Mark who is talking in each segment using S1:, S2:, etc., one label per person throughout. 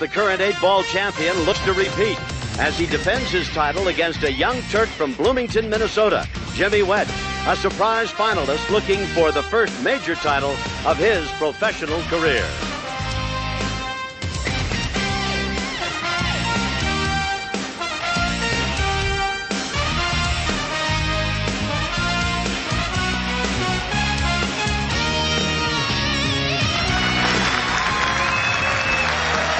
S1: the current 8-ball champion, looks to repeat as he defends his title against a young Turk from Bloomington, Minnesota, Jimmy Wetch, a surprise finalist looking for the first major title of his professional career.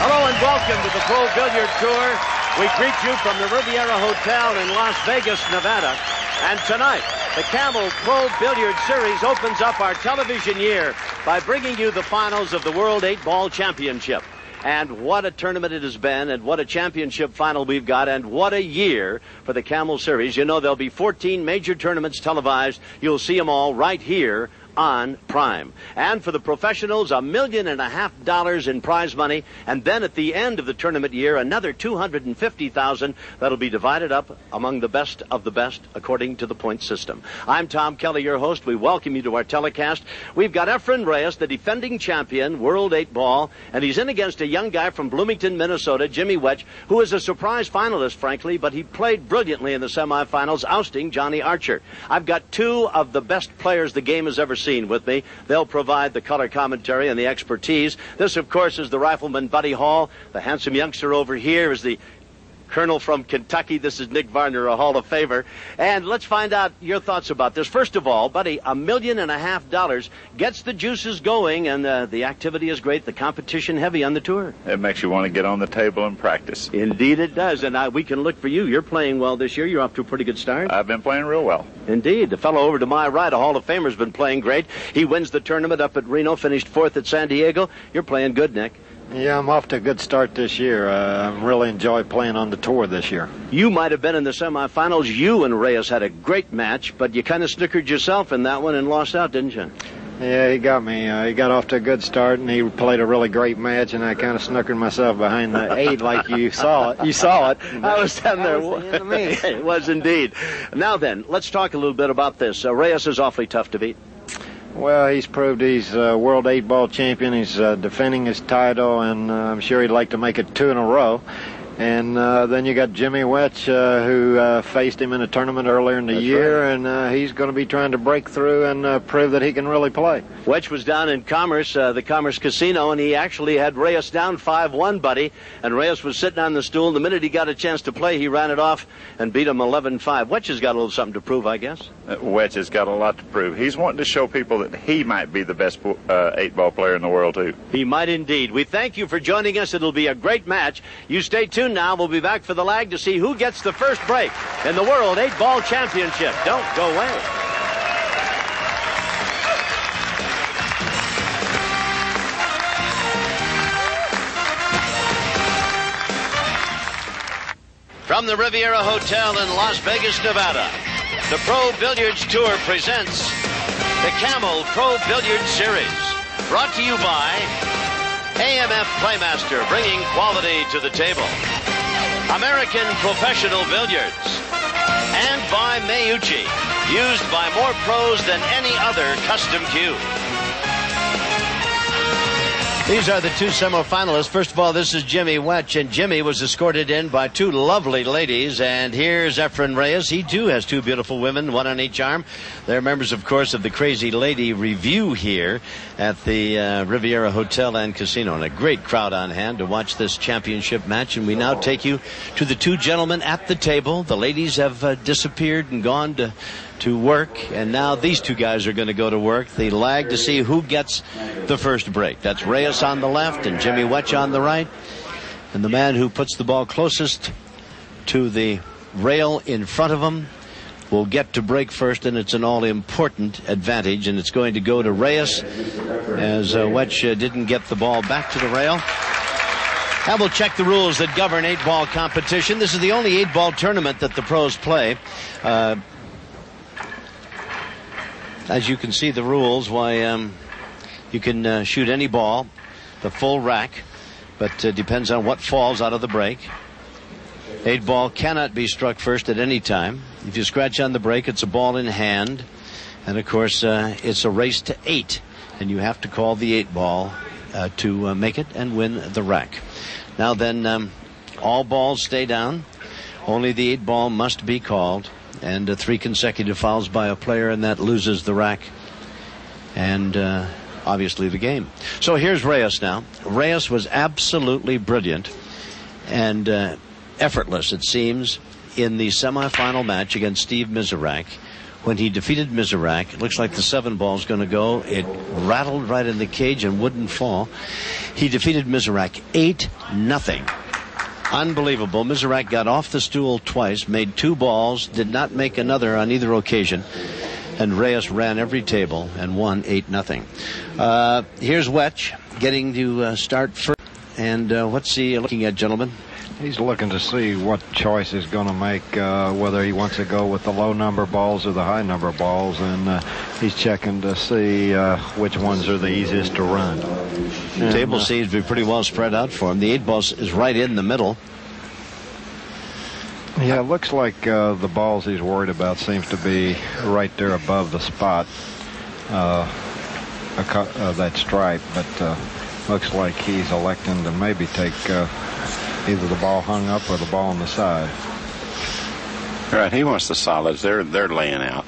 S1: Hello and welcome to the Pro Billiard Tour. We greet you from the Riviera Hotel in Las Vegas, Nevada. And tonight, the Camel Pro Billiard Series opens up our television year by bringing you the finals of the World 8-Ball Championship. And what a tournament it has been, and what a championship final we've got, and what a year for the Camel Series. You know, there'll be 14 major tournaments televised. You'll see them all right here on Prime. And for the professionals, $1.5 million in prize money, and then at the end of the tournament year, another $250,000 that'll be divided up among the best of the best according to the point system. I'm Tom Kelly, your host. We welcome you to our telecast. We've got Efren Reyes, the defending champion, World 8-Ball, and he's in against a young guy from Bloomington, Minnesota, Jimmy Wetch, who is a surprise finalist, frankly, but he played brilliantly in the semifinals, ousting Johnny Archer. I've got two of the best players the game has ever seen with me. They'll provide the color commentary and the expertise. This, of course, is the rifleman Buddy Hall. The handsome youngster over here is the Colonel from Kentucky. This is Nick Varner, a Hall of Famer. And let's find out your thoughts about this. First of all, Buddy, $1.5 million gets the juices going, and the activity is great. The competition heavy on the tour.
S2: It makes you want to get on the table and practice.
S1: Indeed it does. And we can look for you. You're playing well this year. You're off to a pretty good start.
S2: I've been playing real well.
S1: Indeed. The fellow over to my right, a Hall of Famer, has been playing great. He wins the tournament up at Reno, finished fourth at San Diego. You're playing good, Nick.
S3: Yeah, I'm off to a good start this year. I really enjoy playing on the tour this year.
S1: You might have been in the semifinals. You and Reyes had a great match, but you kind of snickered yourself in that one and lost out, didn't you?
S3: Yeah, he got me. He got off to a good start, and he played a really great match, and I kind of snookered myself behind the 8 like you saw it. You saw it.
S1: I was down there. It was indeed. Now then, let's talk a little bit about this. Reyes is awfully tough to beat.
S3: Well, he's proved he's World 8-Ball champion. He's defending his title, and I'm sure he'd like to make it 2 in a row. And then you got Jimmy Wetch, who faced him in a tournament earlier in the year, right. And he's going to be trying to break through and prove that he can really play.
S1: Wetch was down in Commerce, the Commerce Casino, and he actually had Reyes down 5-1, Buddy. And Reyes was sitting on the stool. The minute he got a chance to play, he ran it off and beat him 11-5. Wetch has got a little something to prove, I guess.
S2: Wetch has got a lot to prove. He's wanting to show people that he might be the best 8-ball player in the world, too.
S1: He might indeed. We thank you for joining us. It'll be a great match. You stay tuned now. We'll be back for the lag to see who gets the first break in the World 8-Ball Championship. Don't go away. From the Riviera Hotel in Las Vegas, Nevada, the Pro Billiards Tour presents the Camel Pro Billiards Series. Brought to you by AMF Playmaster, bringing quality to the table. American Professional Billiards. And by Mayuchi, used by more pros than any other custom cue. These are the two semifinalists. First of all, this is Jimmy Wetch, and Jimmy was escorted in by two lovely ladies. And here's Efren Reyes. He, too, has two beautiful women, one on each arm. They're members, of course, of the Crazy Lady Review here at the Riviera Hotel and Casino. And a great crowd on hand to watch this championship match. And we now take you to the two gentlemen at the table. The ladies have disappeared and gone to work, and now these two guys are going to go to work. They lag to see who gets the first break. That's Reyes on the left and Jimmy Wetch on the right. And the man who puts the ball closest to the rail in front of him will get to break first, and it's an all-important advantage, and it's going to go to Reyes as Wetch didn't get the ball back to the rail. Now we'll check the rules that govern 8-ball competition. This is the only 8-ball tournament that the pros play. As you can see the rules, you can shoot any ball, the full rack, but depends on what falls out of the break. 8-ball cannot be struck first at any time. If you scratch on the break, it's a ball in hand. And, of course, it's a race to 8, and you have to call the 8-ball to make it and win the rack. Now then, all balls stay down. Only the 8-ball must be called, and 3 consecutive fouls by a player, and that loses the rack and obviously the game. So here's Reyes now. Reyes was absolutely brilliant and effortless, it seems, in the semifinal match against Steve Miserak. When he defeated Miserak, it looks like the 7-ball's going to go. It rattled right in the cage and wouldn't fall. He defeated Miserak 8-0. Unbelievable. Miserak got off the stool twice, made 2 balls, did not make another on either occasion, and Reyes ran every table and won 8-0. Here's Wetch getting to start first. And what's he looking at, gentlemen?
S3: He's looking to see what choice he's going to make, whether he wants to go with the low number balls or the high number balls, and he's checking to see which ones are the easiest to run.
S1: The table seems to be pretty well spread out for him. The 8-ball is right in the middle.
S3: Yeah, it looks like the balls he's worried about seems to be right there above the spot, that stripe, but looks like he's electing to maybe take either the ball hung up or the ball on the side.
S2: Right, he wants the solids. They're laying out.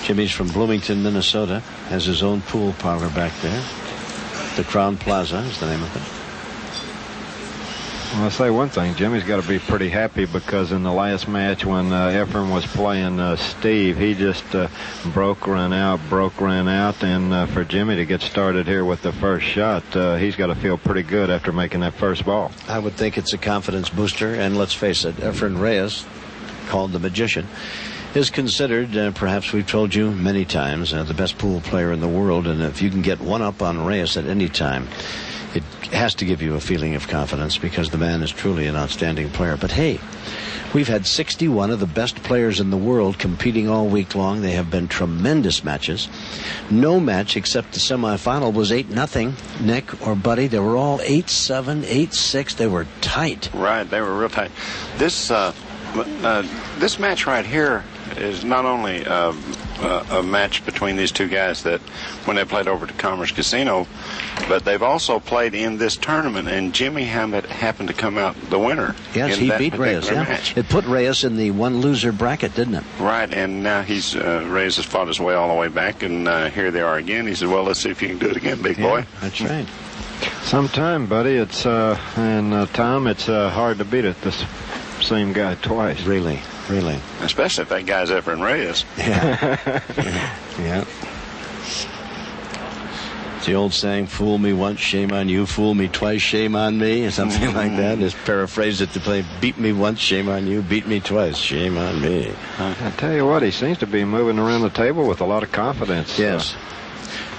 S1: Jimmy's from Bloomington, Minnesota. Has his own pool parlor back there. The Crown Plaza is the name of it.
S3: Well, I'll say one thing. Jimmy's got to be pretty happy because in the last match when Efren was playing Steve, he just broke, ran out. And for Jimmy to get started here with the first shot, he's got to feel pretty good after making that first ball.
S1: I would think it's a confidence booster. And let's face it, Efren Reyes, called the Magician, is considered, perhaps we've told you many times, the best pool player in the world. And if you can get one up on Reyes at any time, it has to give you a feeling of confidence because the man is truly an outstanding player. But hey, we've had 61 of the best players in the world competing all week long. They have been tremendous matches. No match except the semifinal was 8-0. Nick or Buddy, they were all 8-7, 8-6. They were tight.
S2: Right, they were real tight. This match right here is not only a match between these two guys that when they played over to Commerce Casino, but they've also played in this tournament, and Jimmy Hammett happened to come out the winner.
S1: Yes, he beat Reyes. Yeah.
S2: Match.
S1: It put Reyes in the one-loser bracket, didn't it?
S2: Right, and now Reyes has fought his way all the way back, and here they are again. He said, well, let's see if you can do it again, big boy.
S1: That's right.
S3: Sometime, Buddy, it's Tom, it's hard to beat it. This same guy twice.
S1: Really.
S2: Especially if that guy's Efren Reyes.
S1: Yeah. Yeah. It's the old saying, fool me once, shame on you. Fool me twice, shame on me. Or something like that. Just paraphrase it to play, beat me once, shame on you. Beat me twice, shame on me.
S3: I tell you what, he seems to be moving around the table with a lot of confidence.
S1: Yes.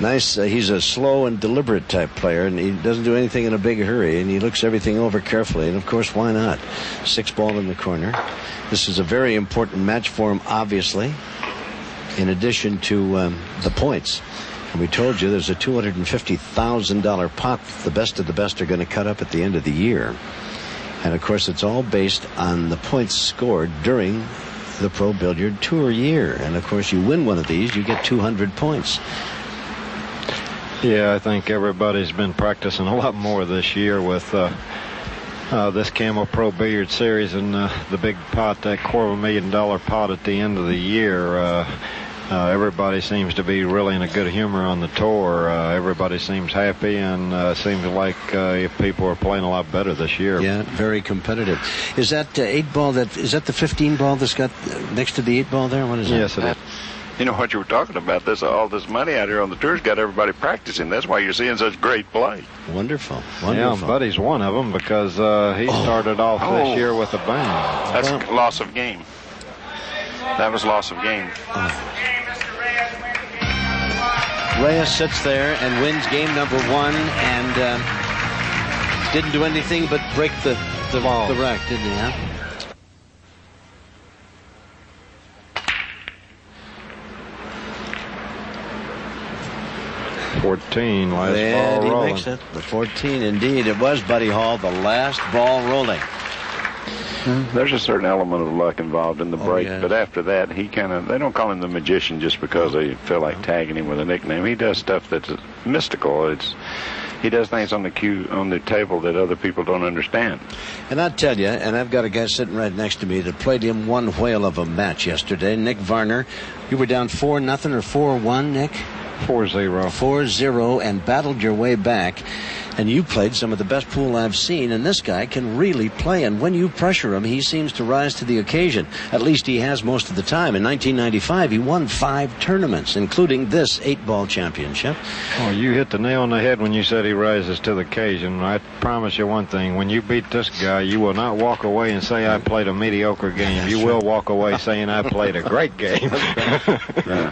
S1: Nice. He's a slow and deliberate type player, and he doesn't do anything in a big hurry, and he looks everything over carefully. And, of course, why not? 6-ball in the corner. This is a very important match for him, obviously, in addition to the points. And we told you there's a $250,000 pot the best of the best are going to cut up at the end of the year. And, of course, it's all based on the points scored during the Pro Billiard Tour year. And, of course, you win one of these, you get 200 points.
S3: Yeah, I think everybody's been practicing a lot more this year with this Camel Pro Billiard Series and the big pot, that $250,000 pot at the end of the year. Everybody seems to be really in a good humor on the tour. Everybody seems happy, and seems like people are playing a lot better this year.
S1: Yeah, very competitive. Is that 8-ball? Is that the 15-ball that's got next to the 8-ball there? What is that?
S3: Yes, it is.
S2: You know what you were talking about, all this money out here on the tour's got everybody practicing. That's why you're seeing such great play.
S1: Wonderful.
S3: Yeah, Buddy's one of them because he started off this year with a bang.
S2: That's loss of game. That was loss of game.
S1: Reyes sits there and wins game number 1 and didn't do anything but break the rack, didn't he? Huh?
S3: 14, last
S1: and
S3: ball rolling.
S1: Makes it. The 14, indeed. It was Buddy Hall, the last ball rolling.
S2: There's a certain element of luck involved in the break, but after that, they don't call him the magician just because they feel like tagging him with a nickname. He does stuff that's mystical. He does things on the table that other people don't understand.
S1: And I'll tell you, and I've got a guy sitting right next to me that played him one whale of a match yesterday, Nick Varner. You were down 4-0 or 4-1, Nick?
S3: 4-0.
S1: 4-0, and battled your way back. And you played some of the best pool I've seen, and this guy can really play. And when you pressure him, he seems to rise to the occasion. At least he has most of the time. In 1995, he won 5 tournaments, including this 8-ball championship.
S3: Oh, you hit the nail on the head when you said he rises to the occasion. I promise you one thing. When you beat this guy, you will not walk away and say, I played a mediocre game. You will walk away saying, I played a great game.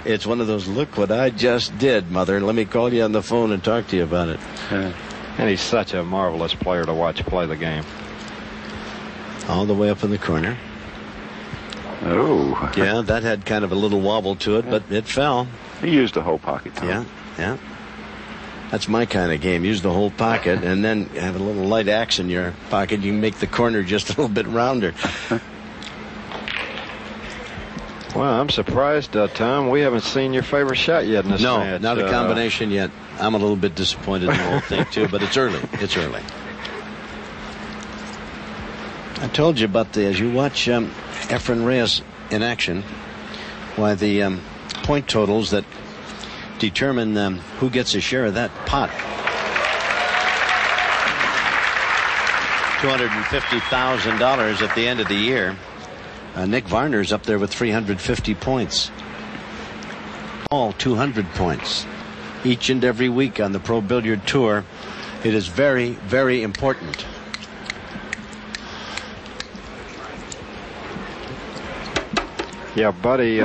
S1: It's one of those, look what I just did, Mother. Let me call you on the phone and talk to you about it.
S3: And he's such a marvelous player to watch play the game.
S1: All the way up in the corner.
S2: Oh.
S1: Yeah, that had kind of a little wobble to it, but it fell.
S2: He used the whole pocket, Tom.
S1: Yeah. That's my kind of game. Use the whole pocket and then have a little light axe in your pocket. You can make the corner just a little bit rounder.
S3: Well, I'm surprised, Tom. We haven't seen your favorite shot yet in this match.
S1: No, not a combination yet. I'm a little bit disappointed in the whole thing, too, but it's early. I told you about as you watch Efren Reyes in action, why the point totals that determine who gets a share of that pot. $250,000 at the end of the year. Nick Varner's up there with 350 points. All 200 points. Each and every week on the Pro Billiard Tour. It is very, very important.
S3: Yeah, Buddy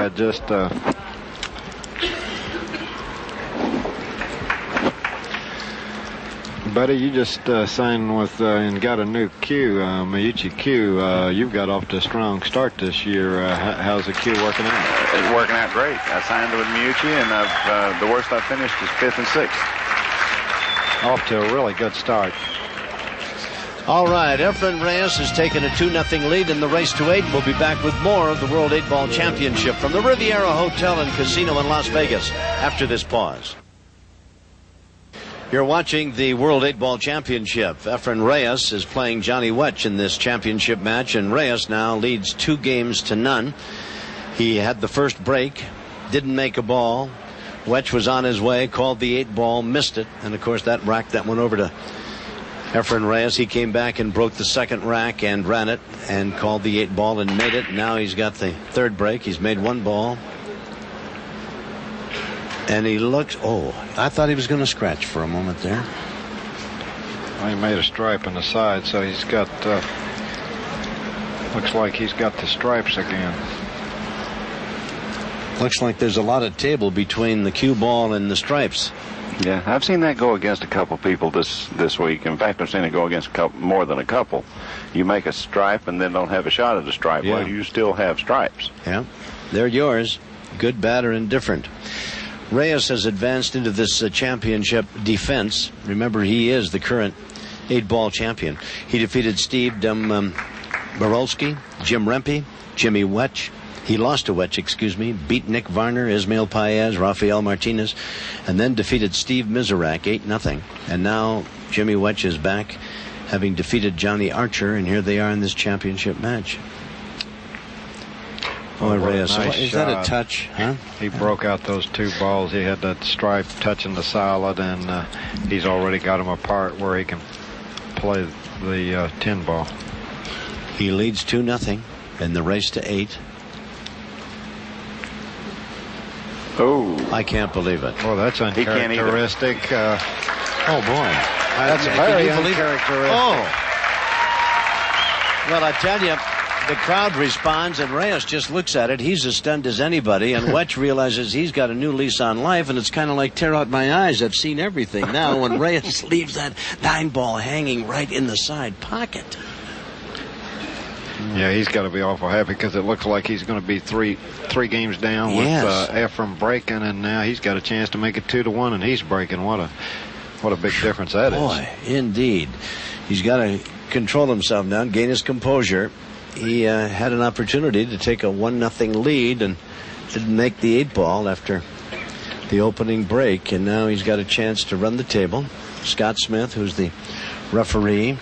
S3: Buddy, you just signed with and got a new Q, Miyuchi Q. You've got off to a strong start this year. How's the Q working out?
S2: It's working out great. I signed with Miyuchi, and the worst I've finished is 5th and 6th.
S3: Off to a really good start.
S1: All right, Efren Reyes has taken a 2-0 lead in the race to 8. We'll be back with more of the World 8-Ball Championship from the Riviera Hotel and Casino in Las Vegas after this pause. You're watching the World 8-Ball Championship. Efren Reyes is playing Johnny Wetch in this championship match, and Reyes now leads 2-0. He had the first break, didn't make a ball. Wetch was on his way, called the 8-ball, missed it, and of course that rack that went over to Efren Reyes. He came back and broke the second rack and ran it and called the 8-ball and made it. Now he's got the third break. He's made 1 ball. And he looks, I thought he was going to scratch for a moment there.
S3: Well, he made a stripe on the side, so he's got, looks like he's got the stripes again.
S1: Looks like there's a lot of table between the cue ball and the stripes.
S2: Yeah, I've seen that go against a couple people this week. In fact, I've seen it go against more than a couple. You make a stripe and then don't have a shot at the stripe.
S1: Yeah.
S2: Well, you still have stripes.
S1: Yeah, they're yours. Good, bad, or indifferent. Reyes has advanced into this championship defense. Remember, he is the current 8-ball champion. He defeated Steve Borolski, Jim Rempe, Jimmy Wetch. He lost to Wetch, beat Nick Varner, Ismail Paez, Rafael Martinez, and then defeated Steve Miserak 8-0. And now Jimmy Wetch is back, having defeated Johnny Archer, and here they are in this championship match. Boy, Reyes,
S3: nice
S1: is
S3: shot.
S1: that a touch? Huh?
S3: He broke out those 2 balls. He had that stripe touching the solid, and he's already got him apart where he can play the 10 ball.
S1: He leads 2-0 in the race to 8.
S2: Oh,
S1: I can't believe it.
S3: Oh, that's uncharacteristic.
S1: Oh, boy.
S3: That's very uncharacteristic.
S1: Oh. Well, I tell you, the crowd responds, and Reyes just looks at it. He's as stunned as anybody, and Wetch realizes he's got a new lease on life, and it's kind of like tear out my eyes. I've seen everything now when Reyes leaves that 9-ball hanging right in the side pocket.
S3: Yeah, he's got to be awful happy because it looks like he's going to be three games down with Efren breaking, and now he's got a chance to make it 2-1, and he's breaking. What a big difference that is.
S1: Boy, indeed. He's got to control himself now, gain his composure, he had an opportunity to take a 1-0 lead and didn't make the 8-ball after the opening break, and now he's got a chance to run the table. Scott Smith, who's the referee,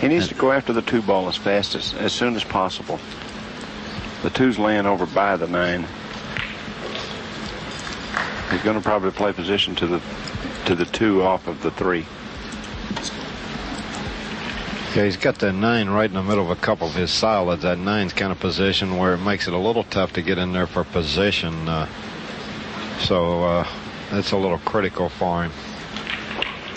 S2: he needs to go after the 2-ball as fast as soon as possible. The 2's laying over by the 9. He's going to probably play position to the 2 off of the 3.
S3: Yeah, he's got that 9 right in the middle of a couple of his solids. That 9's kind of position where it makes it a little tough to get in there for position. So that's a little critical for him.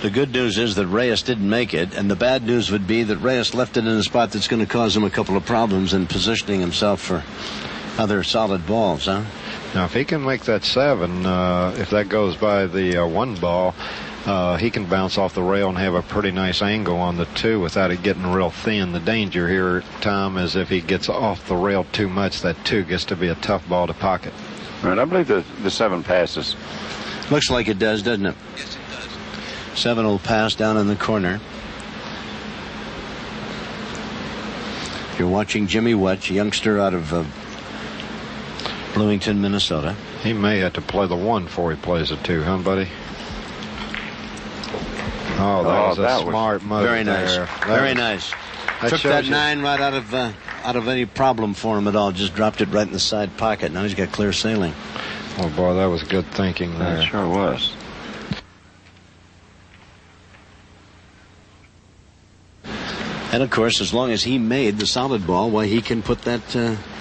S1: The good news is that Reyes didn't make it, and the bad news would be that Reyes left it in a spot that's going to cause him a couple of problems in positioning himself for other solid balls, huh?
S3: Now, if he can make that 7, if that goes by the 1 ball, he can bounce off the rail and have a pretty nice angle on the 2 without it getting real thin. The danger here, Tom, is if he gets off the rail too much, that 2 gets to be a tough ball to pocket.
S2: Right, I believe the 7 passes.
S1: Looks like it does, doesn't it? 7 will pass down in the corner. You're watching Jimmy Wetch, a youngster out of Bloomington, Minnesota.
S3: He may have to play the 1 before he plays the 2, huh, buddy? Oh, that was a smart move.
S1: Very nice. Very nice. Took that 9 right out of any problem for him at all. Just dropped it right in the side pocket. Now he's got clear sailing.
S3: Oh, boy, that was good thinking there.
S2: That sure was.
S1: And, of course, as long as he made the solid ball, why, he can put that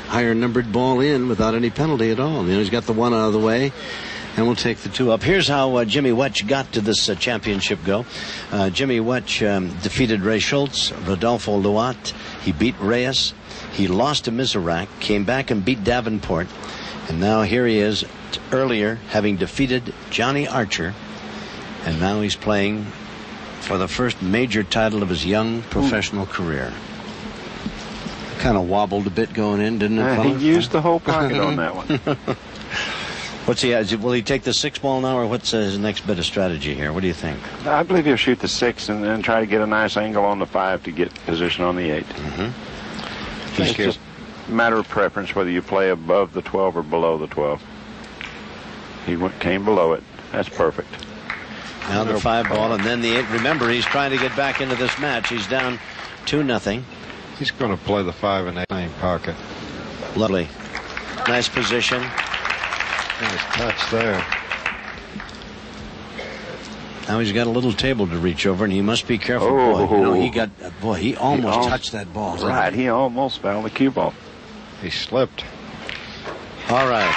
S1: higher numbered ball in without any penalty at all. You know, he's got the 1 out of the way, and we'll take the 2 up. Here's how Jimmy Wetch got to this championship go. Jimmy Wetch defeated Ray Schultz, Rodolfo Luat. He beat Reyes. He lost to Mizrak, came back and beat Davenport. And now here he is, earlier, having defeated Johnny Archer. And now he's playing for the first major title of his young professional career. Kind of wobbled a bit going in, didn't it?
S2: He used the whole pocket on that one.
S1: What's he? Will he take the 6-ball now, or what's his next bit of strategy here? What do you think?
S2: I believe he'll shoot the 6 and then try to get a nice angle on the 5 to get position on the 8.
S1: Mm-hmm.
S2: It's just a matter of preference whether you play above the 12 or below the 12. He came below it. That's perfect.
S1: Now the 5-ball and then the 8. Remember, he's trying to get back into this match. He's down 2-0.
S3: He's going to play the 5 in that same pocket.
S1: Lovely. Nice position.
S3: Nice touch there.
S1: Now he's got a little table to reach over, and he must be careful.
S2: Oh.
S1: Boy, you know, he almost touched that ball.
S2: Right, he almost fouled the cue ball.
S3: He slipped.
S1: All right.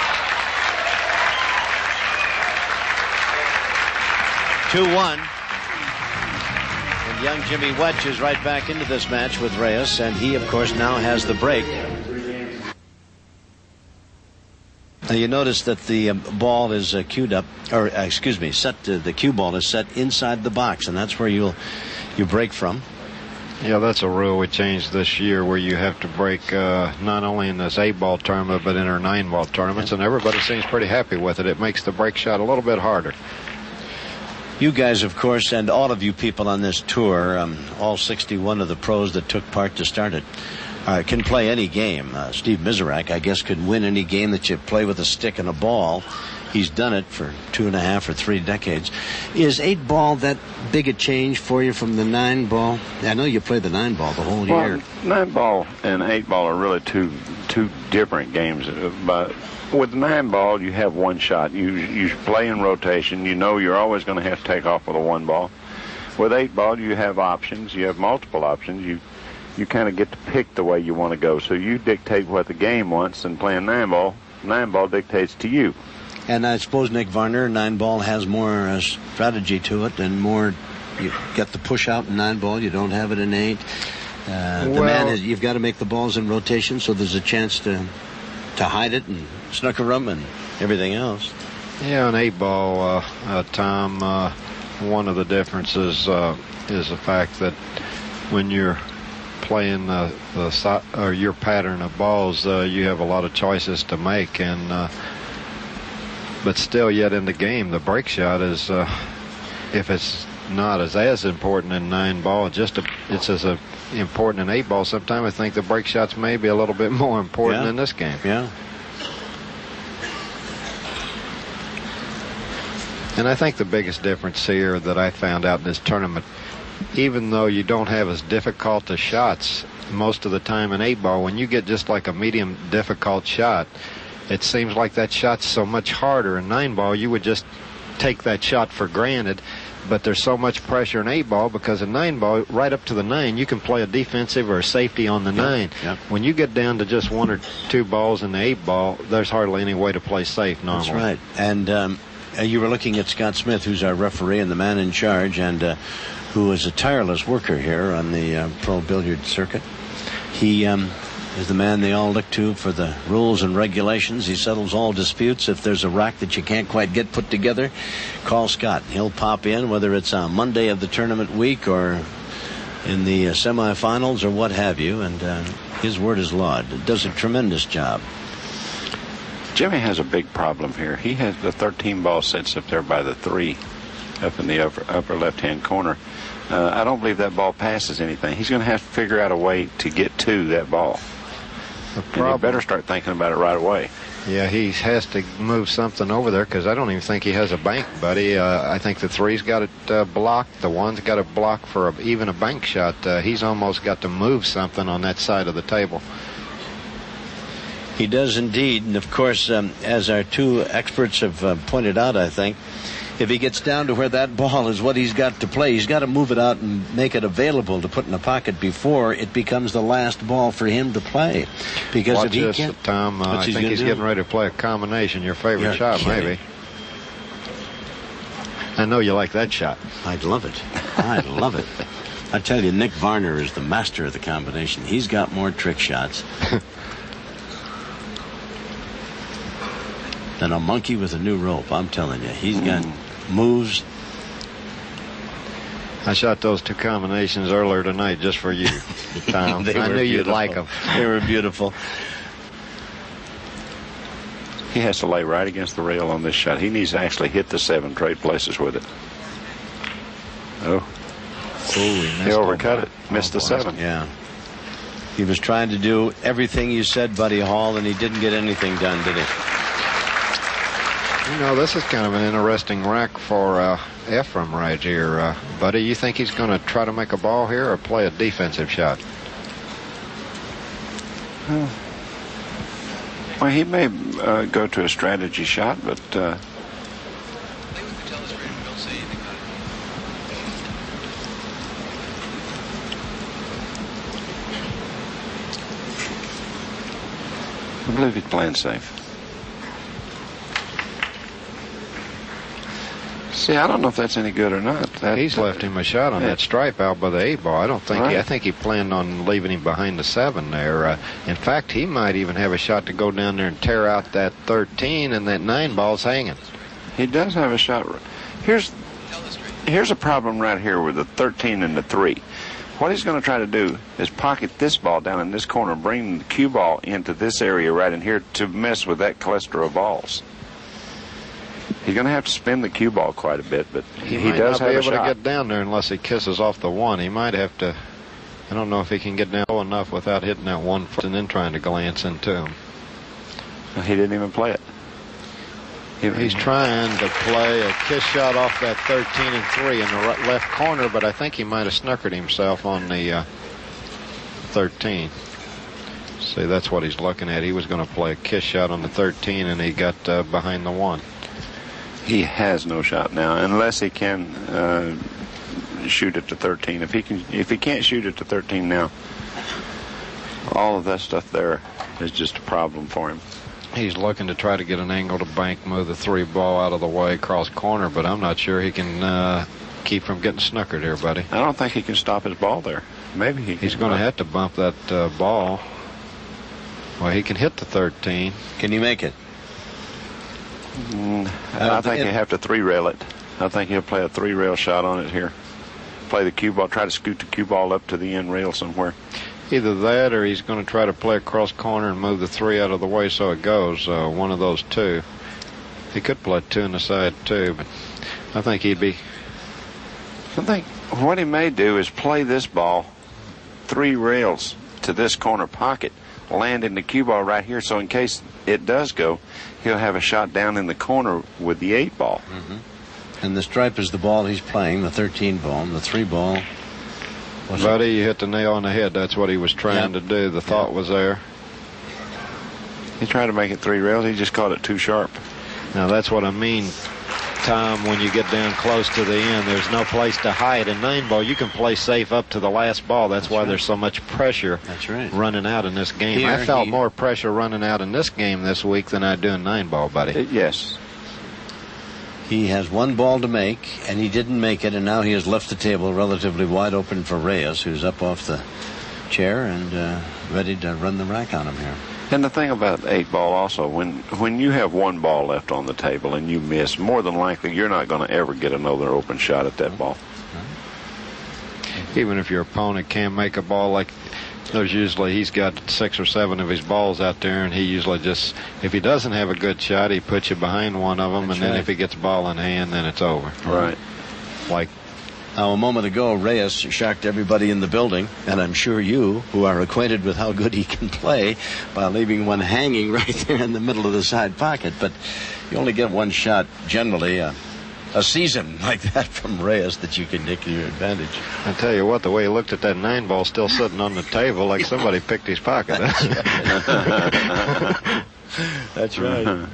S1: 2-1. And young Jimmy Wetch is right back into this match with Reyes, and he, of course, now has the break. Now you notice that the ball is queued up, or excuse me, set. The cue ball is set inside the box, and that's where you break from.
S3: Yeah, that's a rule we changed this year, where you have to break not only in this 8-ball tournament, but in our 9-ball tournaments, and everybody seems pretty happy with it. It makes the break shot a little bit harder.
S1: You guys, of course, and all of you people on this tour, all 61 of the pros that took part to start it, can play any game. Steve Mizrak, I guess, could win any game that you play with a stick and a ball. He's done it for 2.5 or 3 decades. Is 8-ball that big a change for you from the 9-ball? I know you played the 9-ball the whole year.
S2: 9-ball and 8-ball are really two different games. But with 9-ball, you have one shot. You play in rotation. You know you're always going to have to take off with a 1-ball. With 8-ball, you have options. You have multiple options. You kind of get to pick the way you want to go. So you dictate what the game wants, and playing 9-ball dictates to you.
S1: And I suppose, Nick Varner, 9-ball has more strategy to it, and more, you get the push out in 9-ball. You don't have it in 8. You've got to make the balls in rotation, so there's a chance to hide it and snooker them and everything else.
S3: Yeah, an 8-ball, Tom, one of the differences is the fact that when you're playing your pattern of balls, you have a lot of choices to make, and but still, yet in the game, the break shot is if it's not as important in 9-ball. It's as important in 8-ball. Sometimes I think the break shots may be a little bit more important in this game.
S4: Yeah.
S3: And I think the biggest difference here that I found out in this tournament, even though you don't have as difficult as shots most of the time in 8-ball, when you get just like a medium difficult shot, it seems like that shot's so much harder. In 9-ball, you would just take that shot for granted, but there's so much pressure in 8-ball because in 9-ball, right up to the 9, you can play a defensive or a safety on the 9.
S4: Yep.
S3: When you get down to just 1 or 2 balls in the 8-ball, there's hardly any way to play safe normally.
S4: That's right. And you were looking at Scott Smith, who's our referee and the man in charge, and who is a tireless worker here on the pro billiard circuit. He is the man they all look to for the rules and regulations. He settles all disputes. If there's a rack that you can't quite get put together, call Scott. He'll pop in, whether it's on Monday of the tournament week or in the semifinals or what have you, and his word is law. Does a tremendous job.
S2: Jimmy has a big problem here. He has the 13 ball sits up there by the 3 up in the upper left-hand corner. I don't believe that ball passes anything. He's going to have to figure out a way to get to that ball. And he better start thinking about it right away.
S3: Yeah, he has to move something over there because I don't even think he has a bank, buddy. I think the 3's got it blocked. The 1's got it blocked for even a bank shot. He's almost got to move something on that side of the table.
S4: He does indeed. And, of course, as our two experts have pointed out, I think, if he gets down to where that ball is what he's got to play, he's got to move it out and make it available to put in the pocket before it becomes the last ball for him to play. Because
S3: Watch
S4: if he
S3: this,
S4: can't,
S3: Tom. I think he's getting ready to play a combination. Your favorite shot, maybe. I know you like that shot.
S4: I'd love it. I'd love it. I tell you, Nick Varner is the master of the combination. He's got more trick shots than a monkey with a new rope. I'm telling you, he's got moves.
S3: I shot those 2 combinations earlier tonight just for you, Tom. I knew you'd like them.
S4: They were beautiful.
S2: He has to lay right against the rail on this shot. He needs to actually hit the 7 trade places with it. Oh. He overcut it. Missed the 7.
S4: Yeah. He was trying to do everything you said, Buddy Hall, and he didn't get anything done, did he?
S3: You know, this is kind of an interesting rack for Efren right here. Buddy, you think he's going to try to make a ball here or play a defensive shot?
S2: Well, he may go to a strategy shot, but I believe he's playing safe. See, I don't know if that's any good or not.
S3: He's left him a shot on that stripe out by the 8-ball. I don't think I think he planned on leaving him behind the 7 there. In fact, he might even have a shot to go down there and tear out that 13, and that 9-ball's hanging.
S2: He does have a shot. Here's a problem right here with the 13 and the 3. What he's going to try to do is pocket this ball down in this corner, bring the cue ball into this area right in here to mess with that cluster of balls. He's going to have to spin the cue ball quite a bit, but he does have a shot. He might not be able to
S3: get down there unless he kisses off the 1. He might have to. I don't know if he can get down low enough without hitting that 1 foot and then trying to glance into him.
S2: He didn't even play it.
S3: He's trying to play a kiss shot off that 13 and 3 in the left corner, but I think he might have snookered himself on the 13. See, that's what he's looking at. He was going to play a kiss shot on the 13, and he got behind the 1.
S2: He has no shot now, unless he can shoot it to 13. If he can't shoot it to 13 now, all of that stuff there is just a problem for him.
S3: He's looking to try to get an angle to bank, move the 3 ball out of the way, cross corner, but I'm not sure he can keep from getting snookered here, buddy.
S2: I don't think he can stop his ball there. Maybe
S3: he's going to have to bump that ball. Well, he can hit the 13.
S4: Can he make it?
S2: I think he'll have to 3-rail it. I think he'll play a 3-rail shot on it here. Play the cue ball, try to scoot the cue ball up to the end rail somewhere.
S3: Either that or he's going to try to play across corner and move the 3 out of the way so it goes. One of those 2. He could play 2 in the side too, but I think he'd be
S2: I think what he may do is play this ball 3 rails to this corner pocket, land in the cue ball right here, so in case it does go, he'll have a shot down in the corner with the 8 ball.
S4: And the stripe is the ball he's playing, the 13 ball, the 3 ball.
S3: Buddy, you hit the nail on the head. That's what he was trying to do. The thought was there.
S2: He tried to make it 3 rails. He just caught it too sharp.
S3: Now, that's what I mean, Tom, when you get down close to the end. There's no place to hide. In 9 ball, you can play safe up to the last ball. That's why there's so much pressure running out in this game. I felt more pressure running out in this game this week than I do in 9 ball, buddy.
S2: Yes.
S4: He has 1 ball to make, and he didn't make it, and now he has left the table relatively wide open for Reyes, who's up off the chair and ready to run the rack on him here.
S2: And the thing about 8 ball also, when you have 1 ball left on the table and you miss, more than likely you're not going to ever get another open shot at that ball.
S3: Even if your opponent can't make a ball, like there's usually, he's got 6 or 7 of his balls out there, and he usually just, if he doesn't have a good shot, he puts you behind one of them, and then if he gets a ball in hand, then it's over.
S2: Right.
S3: Like,
S4: now, a moment ago, Reyes shocked everybody in the building, and I'm sure you, who are acquainted with how good he can play, by leaving one hanging right there in the middle of the side pocket. But you only get 1 shot, generally, a season like that from Reyes that you can take to your advantage.
S3: I tell you what, the way he looked at that 9 ball still sitting on the table like somebody picked his pocket.
S4: That's right.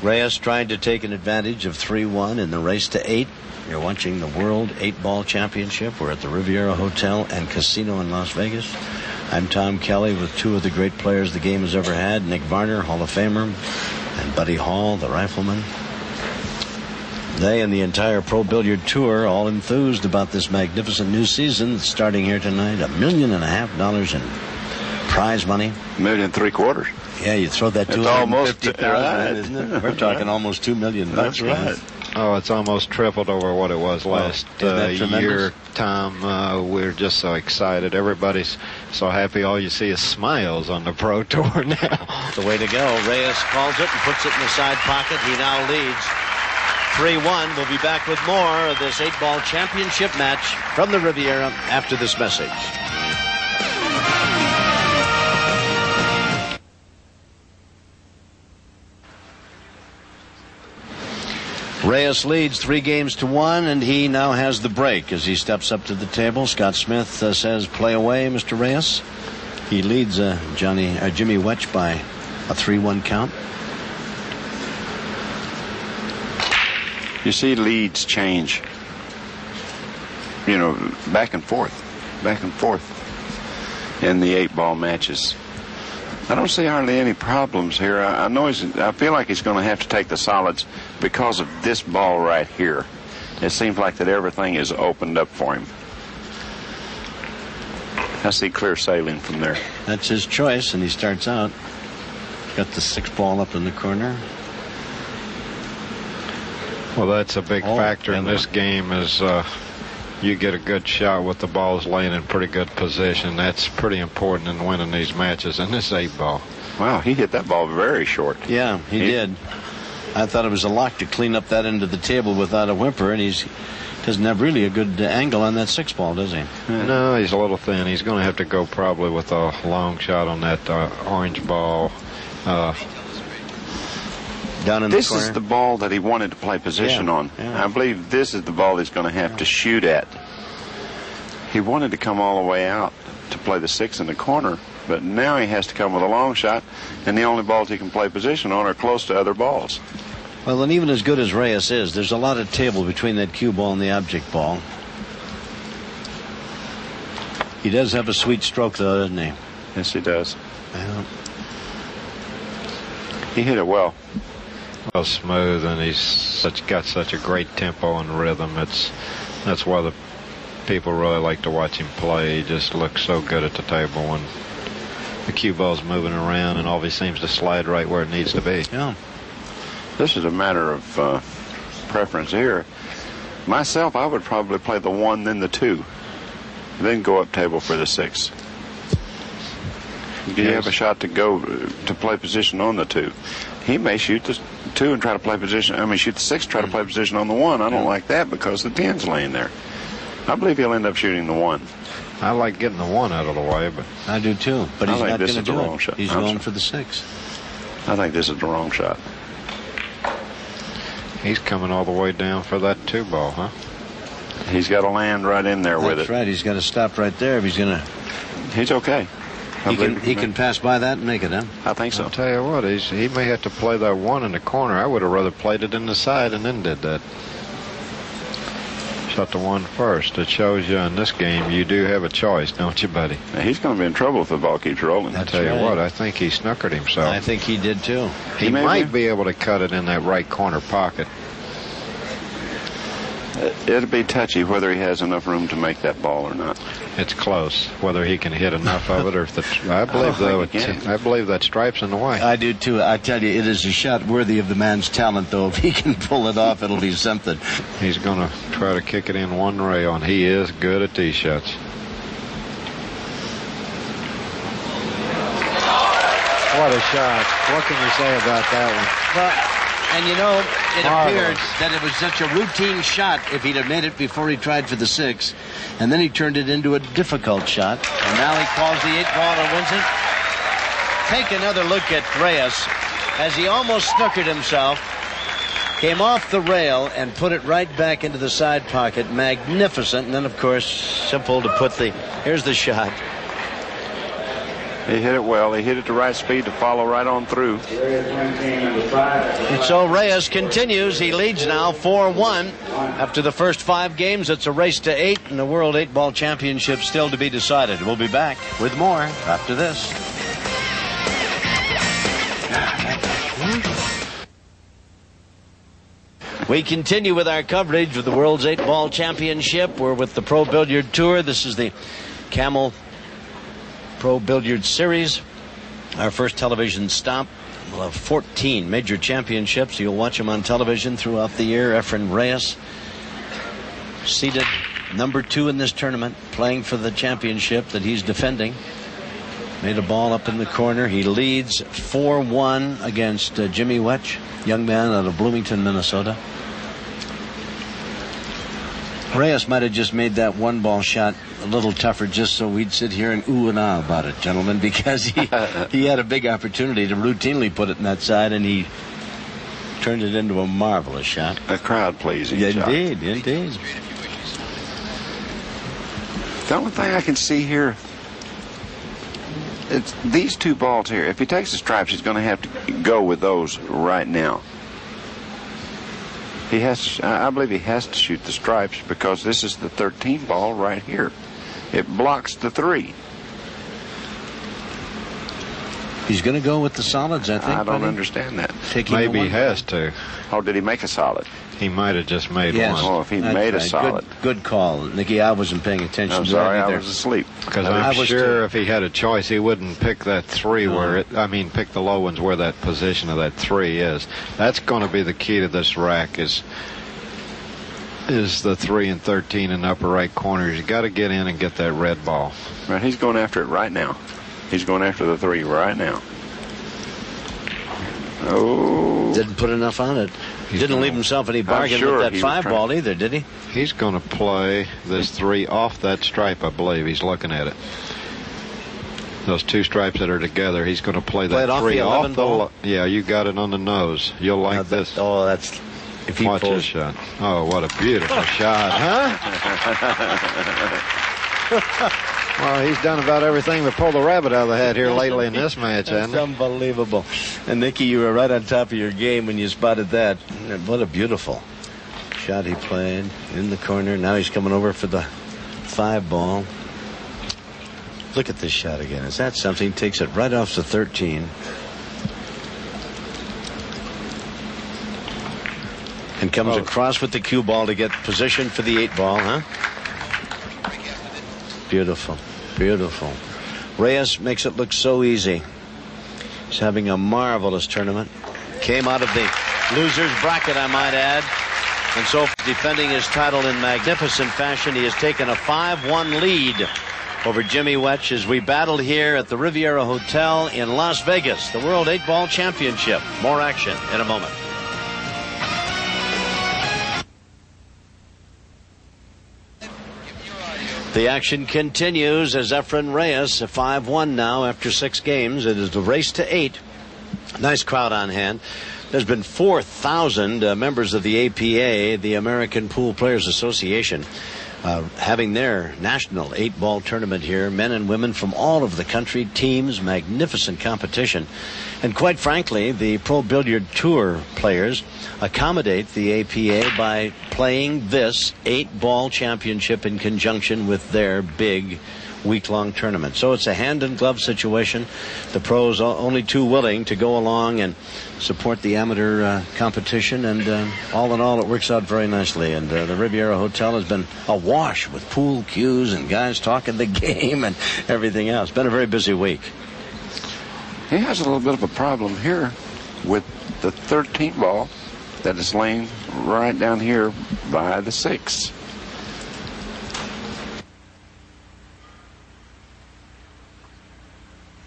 S4: Reyes tried to take an advantage of 3-1 in the race to 8. You're watching the World 8-Ball Championship. We're at the Riviera Hotel and Casino in Las Vegas. I'm Tom Kelly with 2 of the great players the game has ever had, Nick Varner, Hall of Famer, and Buddy Hall, the rifleman. They and the entire Pro Billiard Tour all enthused about this magnificent new season that's starting here tonight. $1.5 million in prize money.
S2: $1.75 million.
S4: Yeah, you throw that $250,000 in, isn't it? We're talking almost $2 million.
S2: That's right.
S3: Oh, it's almost tripled over what it was last year, Tom. We're just so excited. Everybody's so happy. All you see is smiles on the Pro Tour now.
S4: The way to go. Reyes calls it and puts it in the side pocket. He now leads 3-1. We'll be back with more of this 8-ball championship match from the Riviera after this message. Reyes leads 3-1, and he now has the break as he steps up to the table. Scott Smith says, play away, Mr. Reyes. He leads Jimmy Wetch by a 3-1 count.
S2: You see leads change, back and forth in the 8-ball matches. I don't see hardly any problems here. I feel like he's going to have to take the solids because of this ball right here. It seems like that everything is opened up for him. I see clear sailing from there.
S4: That's his choice, and he starts out. Got the 6 ball up in the corner.
S3: Well, that's a big factor in this game is you get a good shot with the balls laying in pretty good position. That's pretty important in winning these matches in this 8-ball.
S2: Wow, he hit that ball very short.
S4: Yeah, he did. I thought it was a lock to clean up that end of the table without a whimper, and he doesn't have really a good angle on that 6 ball, does he?
S3: No, he's a little thin. He's going to have to go probably with a long shot on that orange ball.
S4: Down in
S2: this
S4: the corner.
S2: Is the ball that he wanted to play position on. Yeah. I believe this is the ball he's going to have to shoot at. He wanted to come all the way out to play the 6 in the corner, but now he has to come with a long shot, and the only balls he can play position on are close to other balls.
S4: Well, and even as good as Reyes is, there's a lot of table between that cue ball and the object ball. He does have a sweet stroke, though, doesn't he?
S2: Yes, he does.
S4: Yeah.
S2: He hit it well.
S3: Well, smooth, and he's got such a great tempo and rhythm. That's why the people really like to watch him play. He just looks so good at the table when the cue ball's moving around, and always seems to slide right where it needs to be.
S4: Yeah.
S2: This is a matter of preference here. Myself, I would probably play the 1, then the 2, then go up table for the 6. Do you have a shot to go to play position on the 2? he may shoot the 2 and try to play position. I mean, shoot the 6, try to play position on the 1. I don't like that because the 10's laying there. I believe he'll end up shooting the 1.
S3: I like getting the 1 out of the way, but
S4: I do too. But he's not going to do it.
S2: Shot.
S4: He's going for the 6.
S2: I think this is the wrong shot.
S3: he's coming all the way down for that 2 ball, huh?
S2: He's got to land right in there with it.
S4: That's right. He's got to stop right there if he's going to.
S2: He's okay.
S4: He can pass by that and make it, huh?
S2: I think so.
S3: I'll tell you what, he may have to play that 1 in the corner. I would have rather played it in the side and then did that. Shot the 1 first. It shows you in this game you do have a choice, don't you, buddy?
S2: Now, he's going to be in trouble if the ball keeps rolling.
S3: I'll tell you what, I think he snookered himself.
S4: I think he did too.
S3: He might be able to cut it in that right corner pocket.
S2: It'll be touchy whether he has enough room to make that ball or not.
S3: It's close. Whether he can hit enough of it, or if I believe that stripe's in the way.
S4: I do too. I tell you, it is a shot worthy of the man's talent, though. If he can pull it off, it'll be something.
S3: He's going to try to kick it in 1 rail, and he is good at these shots. What a shot! What can you say about that one?
S4: Well, and you know, it appeared that it was such a routine shot if he'd have made it before he tried for the 6. And then he turned it into a difficult shot. And now he calls the 8 ball and wins it. Take another look at Reyes as he almost snookered himself. Came off the rail and put it right back into the side pocket. Magnificent. And then, of course, simple to put the... Here's the shot.
S2: He hit it well. He hit it the right speed to follow right on through.
S4: And so Reyes continues. He leads now 4-1. After the first 5 games, it's a race to 8 and the World 8-Ball Championship still to be decided. We'll be back with more after this. We continue with our coverage of the World's 8-Ball Championship. We're with the Pro Billiard Tour. This is the Camel Pro Billiard Series. Our first television stop. We'll have 14 major championships. You'll watch them on television throughout the year. Efren Reyes, seated number 2 in this tournament, playing for the championship that he's defending. Made a ball up in the corner. He leads 4-1 against Jimmy Wetch, young man out of Bloomington, Minnesota. Reyes might have just made that 1-ball shot a little tougher just so we'd sit here and ooh and ah about it, gentlemen, because he had a big opportunity to routinely put it in that side, and he turned it into a marvelous shot.
S2: A crowd-pleasing shot.
S4: Indeed.
S2: The only thing I can see here, it's these 2 balls here. If he takes the stripes, he's going to have to go with those right now. He has. I believe he has to shoot the stripes because this is the 13 ball right here. It blocks the 3.
S4: He's going to go with the solids, I think.
S2: I don't understand that.
S3: Maybe he has to.
S2: Oh, did he make a solid?
S3: He might have just made one.
S2: Oh, if he made a solid.
S4: Good call, Nicky. I wasn't paying attention.
S2: I'm
S4: to
S2: sorry,
S4: that either.
S2: I was asleep.
S3: Because I'm sure if he had a choice, he wouldn't pick that 3 where it. Pick the low ones where that position of that 3 is. That's going to be the key to this rack. Is the 3 and 13 in the upper right corners. You got to get in and get that red ball.
S2: Right, he's going after it right now. He's going after the 3 right now. Oh.
S4: Didn't put enough on it. He didn't leave himself any bargain with that 5 ball either, did he?
S3: He's going to play this 3 off that stripe, I believe. He's looking at it. Those 2 stripes that are together, he's going to play that 3 off the. Yeah, you got it on the nose. You'll like this.
S4: Oh, that's. If he
S3: Watch this shot. Oh, what a beautiful shot, huh? Well, he's done about everything but pull the rabbit out of the hat here lately in this match, hasn't he?
S4: Unbelievable. And Nicky, you were right on top of your game when you spotted that. What a beautiful shot he played in the corner. Now he's coming over for the 5 ball. Look at this shot again. Is that something? Takes it right off the 13. And comes across with the cue ball to get position for the 8 ball, huh? Beautiful. Reyes makes it look so easy. He's having a marvelous tournament. Came out of the loser's bracket, I might add. And so defending his title in magnificent fashion. He has taken a 5-1 lead over Jimmy Wetch as we battled here at the Riviera Hotel in Las Vegas, the World 8-Ball Championship. More action in a moment. The action continues as Efren Reyes, 5-1 now after 6 games. It is the race to 8. Nice crowd on hand. There's been 4,000 members of the APA, the American Pool Players Association, having their national 8-ball tournament here. Men and women from all over the country, teams, magnificent competition. And quite frankly, the Pro Billiard Tour players accommodate the APA by playing this 8-ball championship in conjunction with their big week-long tournament. So it's a hand-in-glove situation. The pros are only too willing to go along and support the amateur competition, and all in all, it works out very nicely. And the Riviera Hotel has been awash with pool cues and guys talking the game and everything else. Been a very busy week.
S2: He has a little bit of a problem here with the 13th ball that is laying right down here by the 6.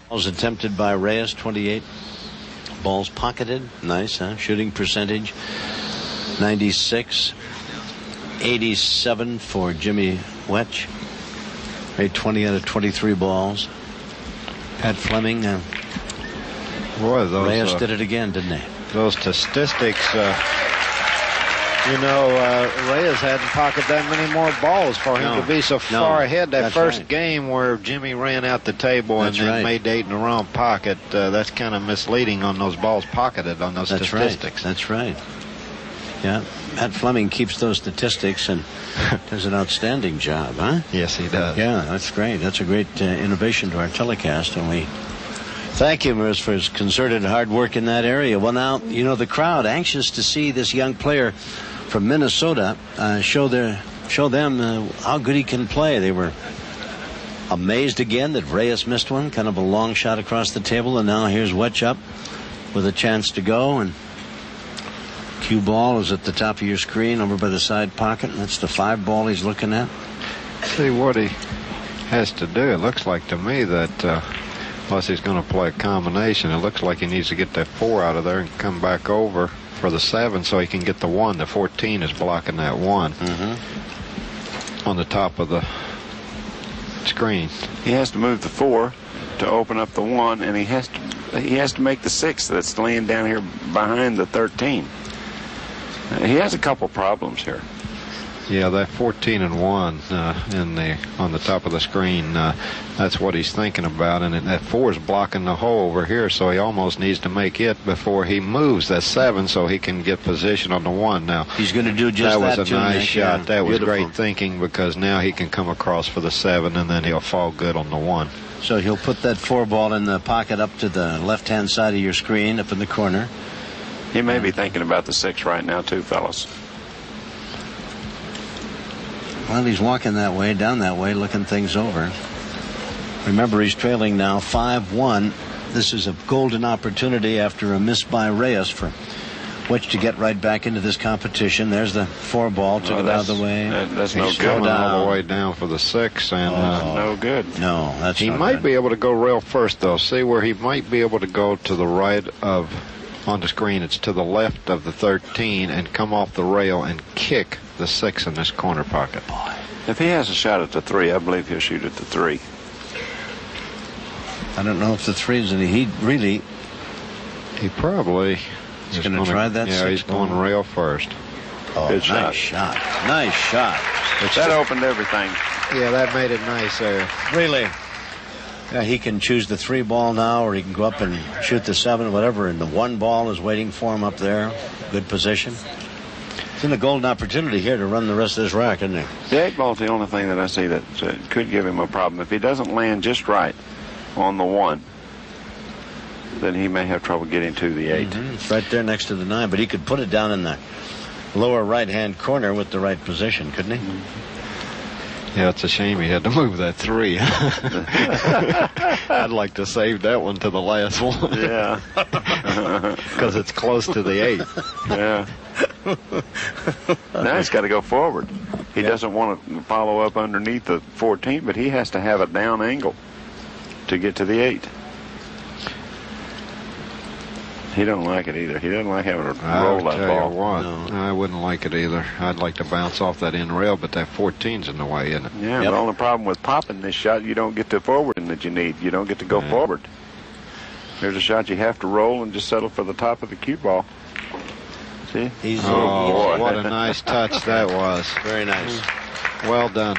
S4: Balls attempted by Reyes, 28. Balls pocketed. Nice, huh? Shooting percentage, 96. 87 for Jimmy Wetch. Made 20 out of 23 balls. Pat Fleming.
S3: Boy,
S4: Reyes did it again, didn't he?
S3: Those statistics, Reyes hadn't pocketed that many more balls for him to be so far ahead. That first game where Jimmy ran out the table and then made 8 in the wrong pocket, that's kind of misleading on those balls pocketed on those statistics.
S4: That's right. Yeah, Pat Fleming keeps those statistics and does an outstanding job, huh?
S3: Yes, he does.
S4: Yeah, that's great. That's a great innovation to our telecast, and we thank him for his concerted hard work in that area. Well, now, the crowd anxious to see this young player from Minnesota show them how good he can play. They were amazed again that Reyes missed one, kind of a long shot across the table, and now here's Wetch up with a chance to go, and cue ball is at the top of your screen over by the side pocket. That's the 5 ball he's looking at.
S3: See what he has to do. It looks like to me that unless he's going to play a combination, it looks like he needs to get that 4 out of there and come back over for the 7 so he can get the 1. The 14 is blocking that 1 on the top of the screen.
S2: He has to move the 4 to open up the 1, and he has to make the 6 that's laying down here behind the 13. He has a couple problems here.
S3: Yeah, that 14 and 1 on the top of the screen, that's what he's thinking about, and that 4 is blocking the hole over here, so he almost needs to make it before he moves that 7 so he can get position on the 1. Now
S4: he's going to do just that.
S3: That was a nice shot. That was great thinking, because now he can come across for the 7 and then he'll fall good on the 1.
S4: So he'll put that 4 ball in the pocket up to the left-hand side of your screen, up in the corner.
S2: He may be thinking about the 6 right now too, fellas.
S4: Well, he's walking that way, down that way, looking things over. Remember, he's trailing now 5-1. This is a golden opportunity after a miss by Reyes for Wetch to get right back into this competition. There's the 4 ball, took it out of the way.
S2: That's no good.
S3: All the way down for the 6, and
S2: no good.
S4: No, that's
S3: he might be able to go rail first, though. See where he might be able to go to the right of, on the screen, it's to the left of the 13, and come off the rail and kick the 6 in this corner pocket.
S2: If he has a shot at the 3, I believe he'll shoot at the 3.
S4: I don't know if the 3 is any. He
S3: probably
S4: is going to try that.
S3: Yeah, he's going rail first.
S4: Oh,
S2: good
S4: nice shot. Nice shot.
S2: That opened everything.
S3: Yeah, that made it nice there.
S4: Really. Yeah, he can choose the 3 ball now, or he can go up and shoot the 7, whatever, and the 1 ball is waiting for him up there. Good position. It's in a golden opportunity here to run the rest of this rack, isn't it?
S2: The 8 ball is the only thing that I see that could give him a problem. If he doesn't land just right on the 1, then he may have trouble getting to the 8.
S4: It's right there next to the 9, but he could put it down in the lower right-hand corner with the right position, couldn't he?
S3: Yeah, it's a shame he had to move that 3. I'd like to save that one to the last one.
S2: Yeah.
S3: Because it's close to the 8.
S2: Yeah. Now he's got to go forward. He doesn't want to follow up underneath the 14, but he has to have a down angle to get to the 8. He don't like it either. He doesn't like having to roll that ball.
S3: No. I wouldn't like it either. I'd like to bounce off that end rail, but that 14's in the way, isn't it?
S2: Yeah, the only problem with popping this shot, you don't get the forward that you need. You don't get to go forward. There's a shot you have to roll and just settle for the top of the cue ball. See?
S3: Boy, what a nice touch that was.
S4: Very nice.
S3: Well done.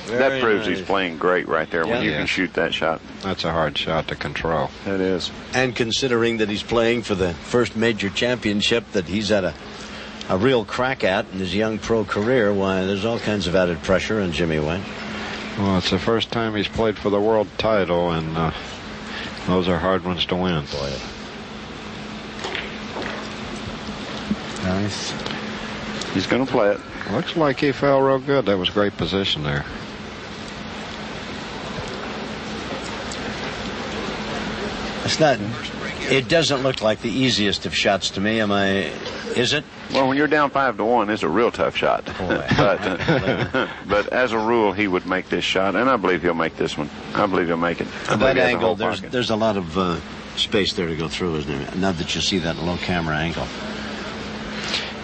S2: That proves he's playing great right there when you can shoot that shot.
S3: That's a hard shot to control.
S2: It is.
S4: And considering that he's playing for the first major championship that he's had a real crack at in his young pro career, why, there's all kinds of added pressure on Jimmy Wetch.
S3: Well, it's the first time he's played for the world title, and those are hard ones to win.
S4: Boy. Nice.
S2: He's going to play it.
S3: Looks like he fell real good. That was great position there.
S4: It's not. It doesn't look like the easiest of shots to me. Is it?
S2: Well, when you're down 5-1, it's a real tough shot. But as a rule, he would make this shot, and I believe he'll make this one. I believe he'll make it.
S4: That angle, there's a lot of space there to go through, isn't there? Now that you see that low camera angle.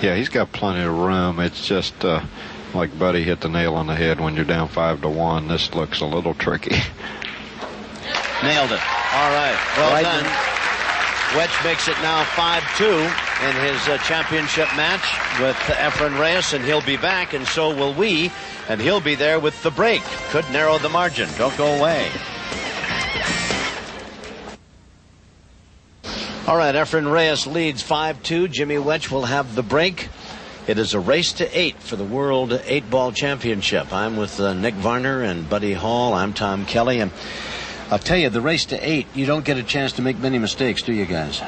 S3: Yeah, he's got plenty of room. It's just like Buddy hit the nail on the head. When you're down 5-1, this looks a little tricky.
S4: Nailed it. All right. Well done. Wetch makes it now 5-2 in his championship match with Efren Reyes, and he'll be back, and so will we, and he'll be there with the break. Could narrow the margin. Don't go away. All right, Efren Reyes leads 5-2. Jimmy Wetch will have the break. It is a race to 8 for the World 8-Ball Championship. I'm with Nick Varner and Buddy Hall. I'm Tom Kelly, and I'll tell you, the race to 8, you don't get a chance to make many mistakes, do you guys?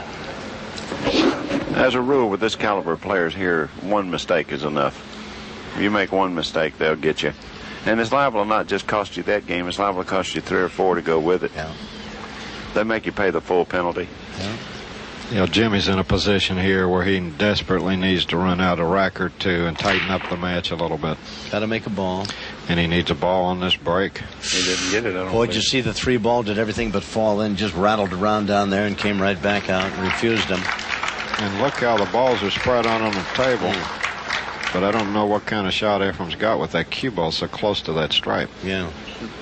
S2: As a rule, with this caliber of players here, one mistake is enough. If you make one mistake, they'll get you. And it's liable to not just cost you that game, it's liable to cost you 3 or 4 to go with it.
S4: Yeah.
S2: They make you pay the full penalty.
S4: Yeah.
S3: You know, Jimmy's in a position here where he desperately needs to run out a rack or two and tighten up the match a little bit.
S4: Got to make a ball.
S3: And he needs a ball on this break.
S2: He didn't get it, I don't
S4: Boy,
S2: think.
S4: did you see the 3 ball did everything but fall in, just rattled around down there and came right back out and refused him.
S3: And look how the balls are spread out on the table. But I don't know what kind of shot Efren's got with that cue ball so close to that stripe.
S4: Yeah.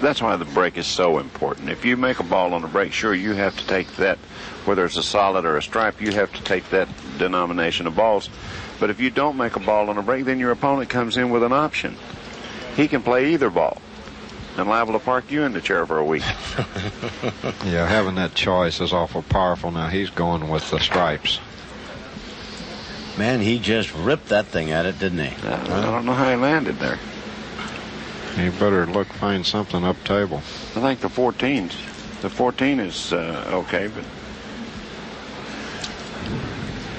S2: That's why the break is so important. If you make a ball on the break, sure, you have to take that, whether it's a solid or a stripe, you have to take that denomination of balls. But if you don't make a ball on a break, then your opponent comes in with an option. He can play either ball and liable to park you in the chair for a week.
S3: Yeah, having that choice is awful powerful. Now he's going with the stripes.
S4: Man, he just ripped that thing at it, didn't he?
S2: I don't know how he landed there.
S3: He better find something up table.
S2: I think the 14 is okay, but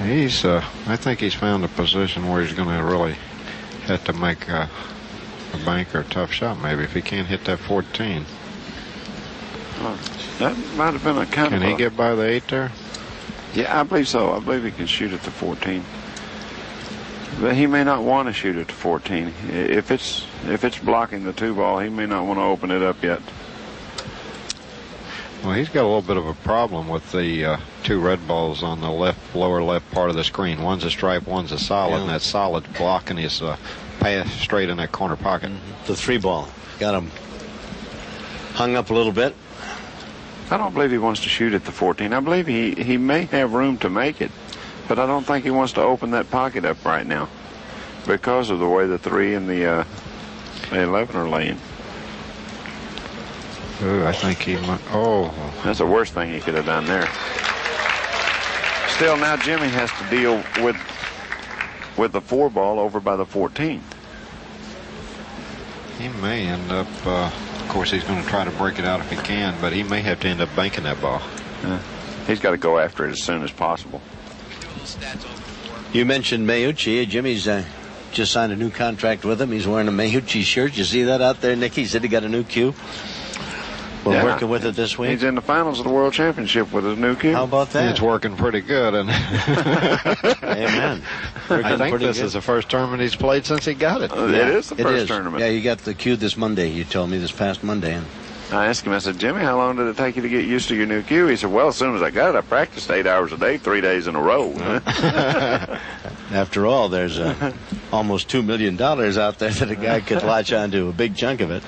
S3: I think he's found a position where he's going to really have to make a bank or a tough shot, maybe, if he can't hit that 14.
S2: That might have been a kind of.
S3: Can he get by the 8 there?
S2: Yeah, I believe so. I believe he can shoot at the 14. But he may not want to shoot at the 14. If it's blocking the 2 ball, he may not want to open it up yet.
S3: Well, he's got a little bit of a problem with the 2 red balls on the lower left part of the screen. One's a stripe, one's a solid, and that solid blocking his pass straight in that corner pocket.
S4: The 3 ball. Got him hung up a little bit.
S2: I don't believe he wants to shoot at the 14. I believe he may have room to make it, but I don't think he wants to open that pocket up right now because of the way the 3 and the 11 are laying.
S3: Ooh, I think he might. Oh,
S2: that's the worst thing he could have done there. Still, now Jimmy has to deal with the 4 ball over by the 14.
S3: He may end up. Of course, he's going to try to break it out if he can, but he may have to end up banking that ball.
S2: He's got to go after it as soon as possible.
S4: You mentioned Mayuchi. Jimmy's just signed a new contract with him. He's wearing a Mayuchi shirt. You see that out there, Nicky? He said he got a new cue. We're working with it this week.
S2: He's in the finals of the World Championship with his new cue.
S4: How about that?
S3: It's working pretty good. And
S4: Amen.
S3: I think this is the first tournament he's played since he got it.
S2: It is the first tournament.
S4: Yeah, you got the cue this Monday, you told me, this past Monday. And
S2: I asked him, I said, Jimmy, how long did it take you to get used to your new cue? He said, well, as soon as I got it, I practiced 8 hours a day, 3 days in a row.
S4: After all, there's almost $2 million out there that a guy could latch onto, a big chunk of it.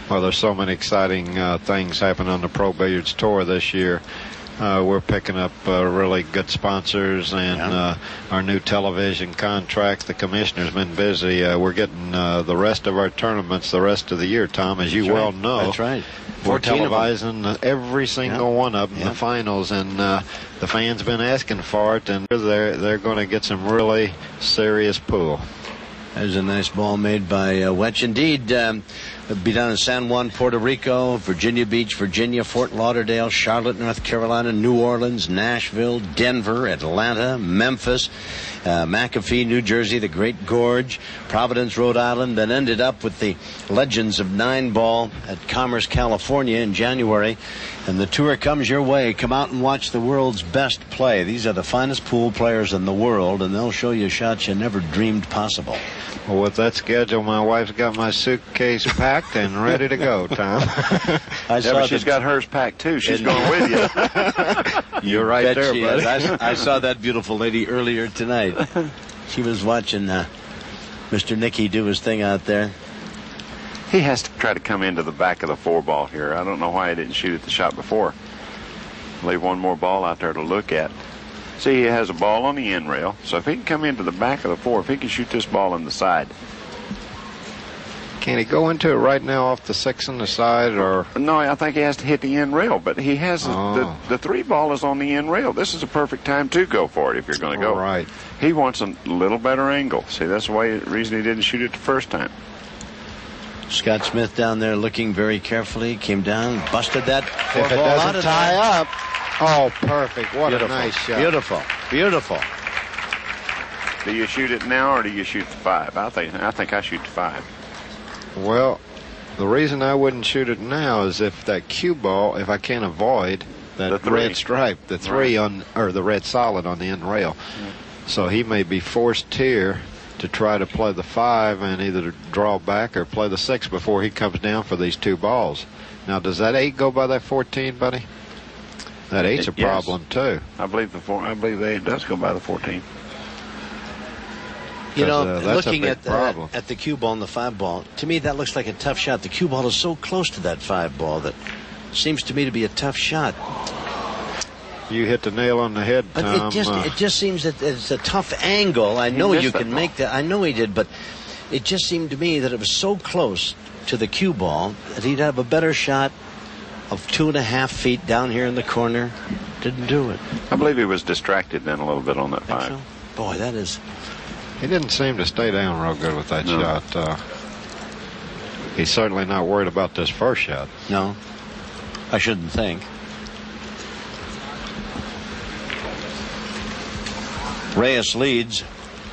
S3: Well, there's so many exciting things happening on the Pro Billiards Tour this year. We're picking up really good sponsors and our new television contract. The commissioner's been busy. We're getting the rest of our tournaments the rest of the year, Tom, as you well know.
S4: That's right.
S3: We're televising every single one of them, the finals, and the fans been asking for it, and they're going to get some really serious pool.
S4: There's a nice ball made by Wetch. Indeed, it'll be down in San Juan, Puerto Rico, Virginia Beach, Virginia, Fort Lauderdale, Charlotte, North Carolina, New Orleans, Nashville, Denver, Atlanta, Memphis, McAfee, New Jersey, the Great Gorge, Providence, Rhode Island, then ended up with the Legends of 9-Ball at Commerce, California in January. And the tour comes your way. Come out and watch the world's best play. These are the finest pool players in the world, and they'll show you shots you never dreamed possible.
S3: Well, with that schedule, my wife's got my suitcase packed and ready to go, Tom.
S2: But she's got hers packed, too. She's going with you.
S3: You're right there, buddy.
S4: I saw that beautiful lady earlier tonight. She was watching Mr. Nicky do his thing out there.
S2: He has to try to come into the back of the 4-ball here. I don't know why he didn't shoot at the shot before. Leave one more ball out there to look at. See, he has a ball on the end rail, so if he can come into the back of the 4, if he can shoot this ball in the side.
S3: Can he go into it right now off the 6 on the side, or?
S2: No, I think he has to hit the end rail, but he has the 3 ball is on the end rail. This is a perfect time to go for it if you're going to go.
S3: Right.
S2: He wants a little better angle. See, that's the reason he didn't shoot it the first time.
S4: Scott Smith down there looking very carefully, came down, busted that 4
S3: If it
S4: ball out
S3: doesn't
S4: of
S3: tie
S4: there.
S3: up. Oh, perfect. What
S4: Beautiful.
S3: a nice shot.
S4: Beautiful. Beautiful.
S2: Do you shoot it now or do you shoot the 5? I think I shoot the 5.
S3: Well, the reason I wouldn't shoot it now is if that cue ball, if I can't avoid that red stripe, the 3 on, or the red solid on the end rail. So he may be forced here to try to play the 5 and either draw back or play the 6 before he comes down for these 2 balls. Now, does that 8 go by that 14, buddy? That 8's a problem too.
S2: I believe the 8 does go by the 14.
S4: You know,
S3: that's
S4: looking
S3: a big problem.
S4: at the cue ball and the 5 ball, to me that looks like a tough shot. The cue ball is so close to that 5 ball that seems to me to be a tough shot.
S3: You hit the nail on the head,
S4: but
S3: Tom.
S4: It just seems that it's a tough angle. I know you can make that. I know he did, but it just seemed to me that it was so close to the cue ball that he'd have a better shot of 2.5 feet down here in the corner. Didn't do it.
S2: I believe he was distracted then a little bit on that 5.
S4: So? Boy, that is.
S3: He didn't seem to stay down real good with that shot. He's certainly not worried about this first shot.
S4: No, I shouldn't think. Reyes leads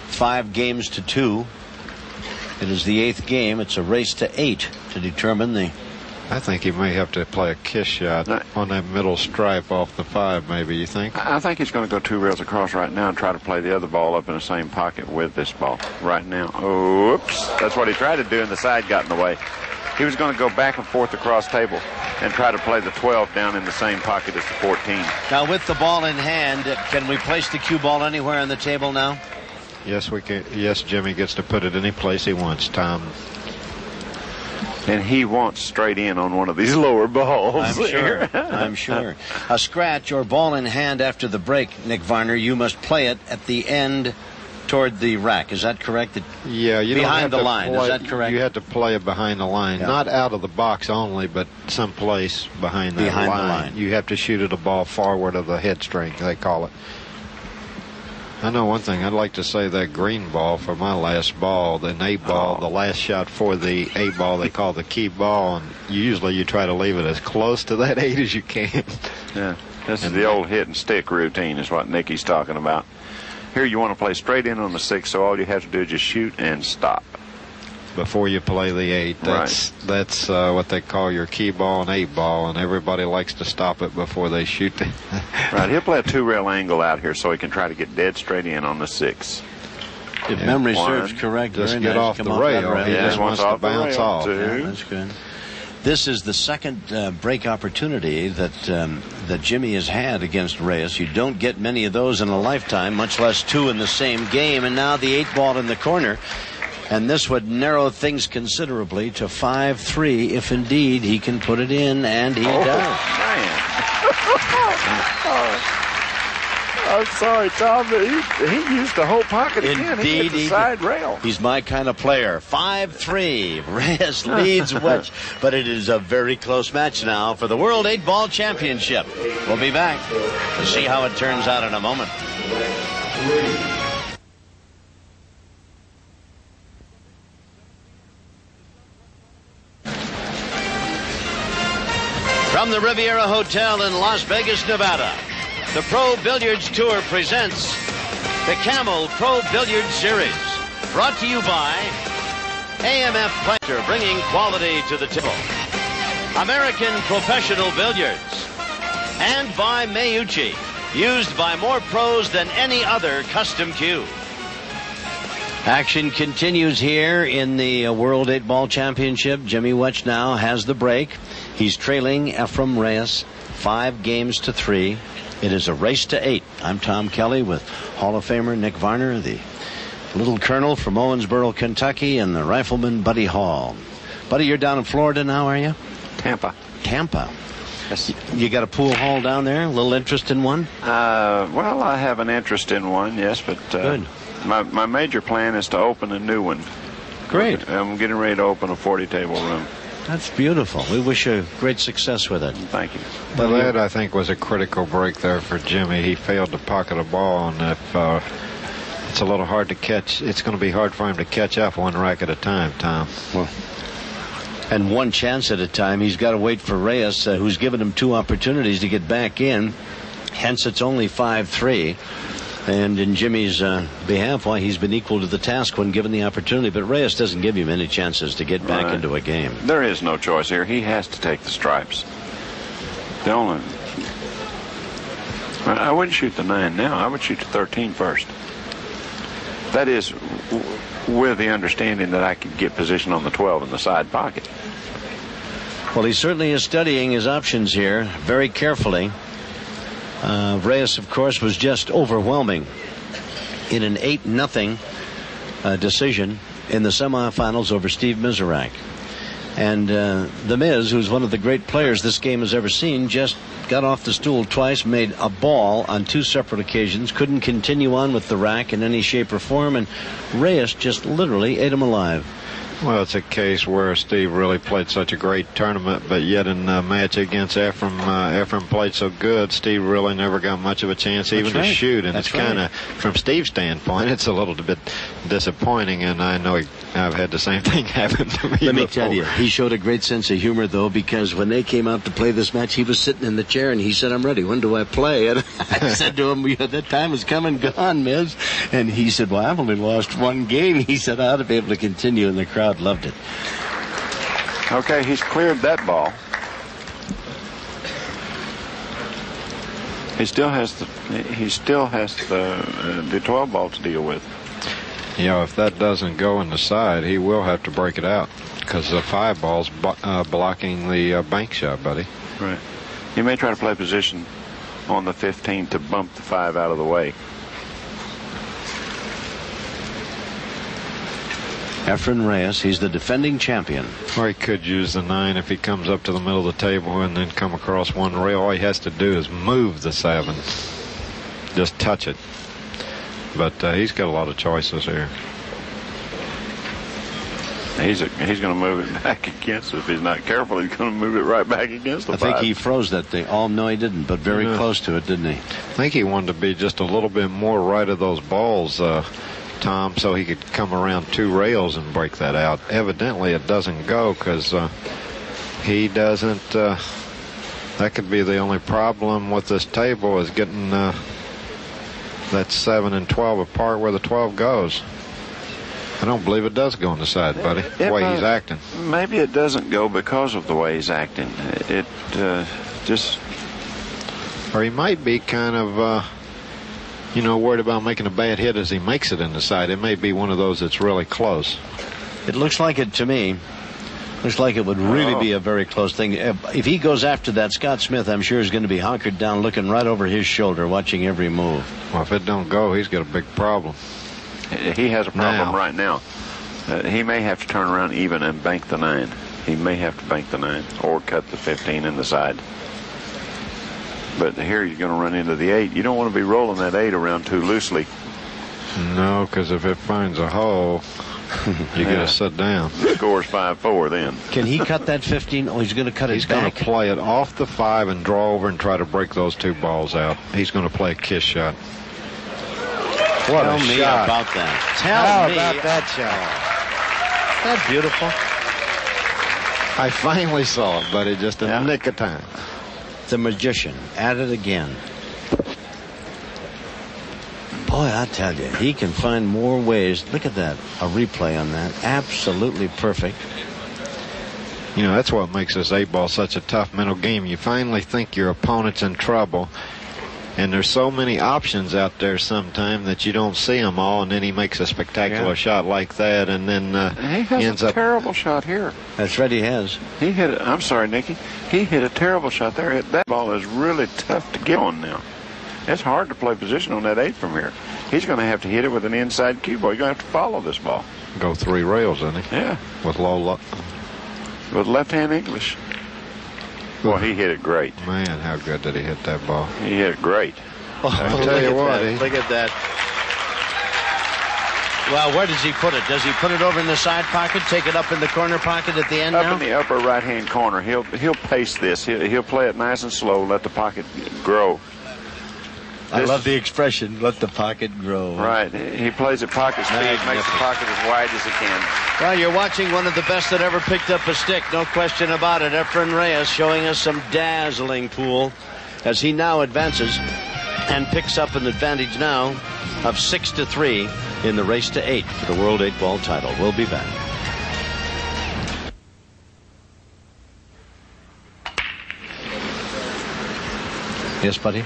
S4: 5 games to 2. It is the 8th game. It's a race to 8 to determine the.
S3: I think he may have to play a kiss shot on that middle stripe off the 5, maybe, you think?
S2: I think he's going to go 2 rails across right now and try to play the other ball up in the same pocket with this ball right now. Oops. That's what he tried to do, and the side got in the way. He was going to go back and forth across table and try to play the 12 down in the same pocket as the 14.
S4: Now, with the ball in hand, can we place the cue ball anywhere on the table now?
S3: Yes, we can. Yes, Jimmy gets to put it any place he wants, Tom.
S2: And he wants straight in on one of these lower balls.
S4: I'm sure. I'm sure. A scratch or ball in hand after the break, Nick Varner, you must play it at the end toward the rack. Is that correct?
S3: Yeah, you
S4: behind
S3: don't have
S4: the line.
S3: Play,
S4: is that correct?
S3: You have to play it behind the line, not out of the box only, but someplace behind that line.
S4: The line.
S3: You have to shoot it a ball forward of the head string, they call it. I know one thing. I'd like to say that green ball for my last ball, the 8 ball, the last shot for the 8 ball, they call the key ball, and usually you try to leave it as close to that 8 as you can.
S2: Yeah, this is the old hit and stick routine is what Nicky's talking about. Here you want to play straight in on the 6, so all you have to do is just shoot and stop.
S3: Before you play the 8, that's what they call your key ball and 8 ball, and everybody likes to stop it before they shoot it.
S2: Right, he'll play a 2-rail angle out here so he can try to get dead straight in on the 6.
S4: If memory serves correct,
S3: just get off the rail. He just wants to bounce off.
S4: Yeah, that's good. This is the second break opportunity that Jimmy has had against Reyes. You don't get many of those in a lifetime, much less 2 in the same game. And now the 8 ball in the corner. And this would narrow things considerably to 5-3 if indeed he can put it in, and he does.
S2: Man. I'm sorry, Tom, but he used the whole pocket again. He hit the side rail.
S4: He's my kind of player. 5-3. Reyes leads Wetch, but it is a very close match now for the World 8-Ball Championship. We'll be back to see how it turns out in a moment. From the Riviera Hotel in Las Vegas, Nevada, the Pro Billiards Tour presents the Camel Pro Billiards Series, brought to you by AMF Pleasure, bringing quality to the table, American Professional Billiards, and by Mayuchi, used by more pros than any other custom cue. Action continues here in the World 8-Ball Championship. Jimmy Wetch now has the break. He's trailing Efren Reyes 5-3. It is a race to 8. I'm Tom Kelly with Hall of Famer Nick Varner, the little colonel from Owensboro, Kentucky, and the rifleman Buddy Hall. Buddy, you're down in Florida now, are you?
S2: Tampa. Yes.
S4: You got a pool hall down there? A little interest in one?
S2: Well, I have an interest in one, yes, but
S4: good.
S2: My major plan is to open a new one.
S4: Great.
S2: I'm getting ready to open a 40-table room.
S4: That's beautiful. We wish you great success with it.
S2: Thank you.
S3: Well, that, I think, was a critical break there for Jimmy. He failed to pocket a ball, and if it's a little hard to catch, it's going to be hard for him to catch up one rack at a time, Tom.
S4: Well, and one chance at a time. He's got to wait for Reyes, who's given him 2 opportunities to get back in. Hence, it's only 5-3. And in Jimmy's behalf, why, he's been equal to the task when given the opportunity. But Reyes doesn't give you many chances to get back into a game.
S2: There is no choice here. He has to take the stripes. The only... I wouldn't shoot the 9 now. I would shoot the 13 first. That is with the understanding that I could get position on the 12 in the side pocket.
S4: Well, he certainly is studying his options here very carefully. Reyes, of course, was just overwhelming in an 8-0 decision in the semifinals over Steve Miserak. And the Miz, who's one of the great players this game has ever seen, just got off the stool twice, made a ball on 2 separate occasions, couldn't continue on with the rack in any shape or form, and Reyes just literally ate him alive.
S3: Well, it's a case where Steve really played such a great tournament, but yet in the match against Efren played so good, Steve really never got much of a chance even to shoot. And it's kind of, from Steve's standpoint, it's a little bit disappointing, and I know I've had the same thing happen to me
S4: Let me
S3: before.
S4: tell you, he showed a great sense of humor, though, because when they came out to play this match, he was sitting in the chair, and he said, "I'm ready. When do I play?" And I said to him, "That time is come and gone, Miz." And he said, "Well, I've only lost 1 game." He said, "I ought to be able to continue," and the crowd loved it.
S2: Okay, he's cleared that ball. He still has the 12 ball to deal with.
S3: You know, if that doesn't go in the side, he will have to break it out because the 5 ball's blocking the bank shot, buddy.
S2: Right. He may try to play position on the 15 to bump the 5 out of the way.
S4: Efren Reyes, he's the defending champion.
S3: Or he could use the 9 if he comes up to the middle of the table and then come across 1 rail. All he has to do is move the 7. Just touch it. But he's got a lot of choices here.
S2: He's going to move it back against it. If he's not careful, he's going to move it right back against the 5.
S4: I think he froze that thing. Oh, no, he didn't, but very close to it, didn't he?
S3: I think he wanted to be just a little bit more right of those balls, Tom, so he could come around 2 rails and break that out. Evidently, it doesn't go because he doesn't. That could be the only problem with this table is getting That's 7 and 12 apart where the 12 goes. I don't believe it does go on the side, buddy, the way he's acting.
S2: Maybe it doesn't go because of the way he's acting. It just...
S3: Or he might be kind of, worried about making a bad hit as he makes it in the side. It may be one of those that's really close.
S4: It looks like it to me. Looks like it would really be a very close thing. If he goes after that, Scott Smith, I'm sure, is going to be hunkered down, looking right over his shoulder, watching every move.
S3: Well, if it don't go, he's got a big problem.
S2: He has a problem right now. He may have to turn around even and bank the 9. He may have to bank the 9 or cut the 15 in the side. But here you're going to run into the 8. You don't want to be rolling that 8 around too loosely.
S3: No, because if it finds a hole, you got to sit down.
S2: The score's 5-4 then.
S4: Can he cut that 15? Oh, he's going to cut it back.
S3: He's going to play it off the 5 and draw over and try to break those 2 balls out. He's going to play a kiss shot. What
S4: Tell
S3: a
S4: me
S3: shot.
S4: about that.
S3: How about that shot?
S4: That's beautiful.
S3: I finally saw it, buddy, just in the nick of time.
S4: The magician at it again. Boy, I tell you, he can find more ways. Look at that, a replay on that. Absolutely perfect.
S3: That's what makes this 8-ball such a tough mental game. You finally think your opponent's in trouble, and there's so many options out there sometimes that you don't see them all, and then he makes a spectacular shot like that, and then
S2: he has a terrible shot here.
S4: That's right, he has.
S2: He hit it. I'm sorry, Nicky. He hit a terrible shot there. That ball is really tough to get on now. It's hard to play position on that 8 from here. He's going to have to hit it with an inside cue ball. You're going to have to follow this ball.
S3: Go 3 rails, isn't he?
S2: Yeah.
S3: With low luck.
S2: With left-hand English. Well, he hit it great.
S3: Man, how good did he hit that ball?
S2: He hit it great.
S3: I'll tell you what.
S4: Look at that. Well, where does he put it? Does he put it over in the side pocket, take it up in the corner pocket at the end
S2: up
S4: now?
S2: In the upper right-hand corner. He'll pace this. He'll play it nice and slow, let the pocket grow.
S4: I love the expression, let the pocket grow.
S2: Right. He plays at pocket speed, makes the pocket as wide as he can.
S4: Well, you're watching one of the best that ever picked up a stick, no question about it. Efren Reyes showing us some dazzling pool as he now advances and picks up an advantage now of 6-3 in the race to 8 for the World 8-ball title. We'll be back. Yes, buddy?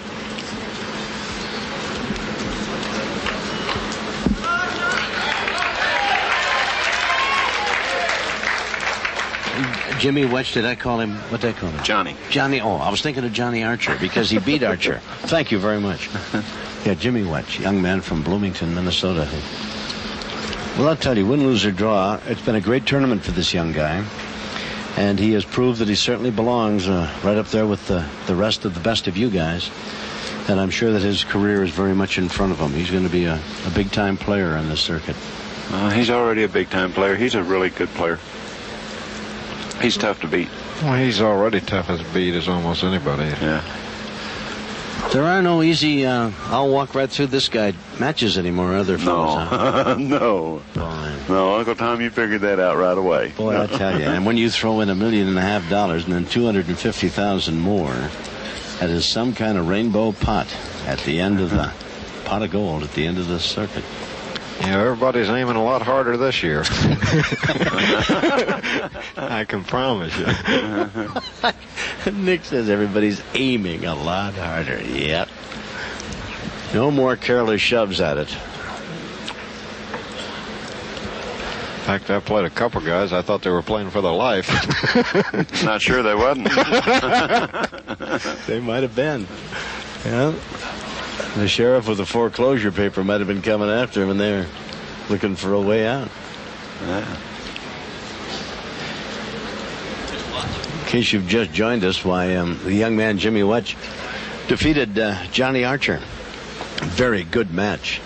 S4: Jimmy Wetch, did I call him? What did I call him?
S2: Johnny.
S4: Johnny. Oh, I was thinking of Johnny Archer because he beat Archer. Thank you very much. Yeah, Jimmy Wetch, young man from Bloomington, Minnesota. Well, I'll tell you, win, lose, or draw, it's been a great tournament for this young guy. And he has proved that he certainly belongs right up there with the rest of the best of you guys. And I'm sure that his career is very much in front of him. He's going to be a big-time player on this circuit.
S2: He's already a big-time player. He's a really good player. He's tough to beat.
S3: Well, he's already tough as beat as almost anybody.
S2: Yeah.
S4: There are no easy, I'll walk right through this guy matches anymore, other fellows. Huh?
S2: No. No, Uncle Tom, you figured that out right away.
S4: Boy, I tell you. And when you throw in $1.5 million and then $250,000 more, that is some kind of rainbow pot at the end of the pot of gold at the end of the circuit.
S3: Yeah, everybody's aiming a lot harder this year. I can promise you.
S4: Nick says everybody's aiming a lot harder. Yep. No more careless shoves at it.
S3: In fact, I played a couple guys. I thought they were playing for their life.
S2: Not sure they wasn't.
S4: They might have been. Yeah. The sheriff with the foreclosure paper might have been coming after him, and they're looking for a way out.
S2: Yeah.
S4: In case you've just joined us, the young man Jimmy Wetch defeated Johnny Archer. Very good match.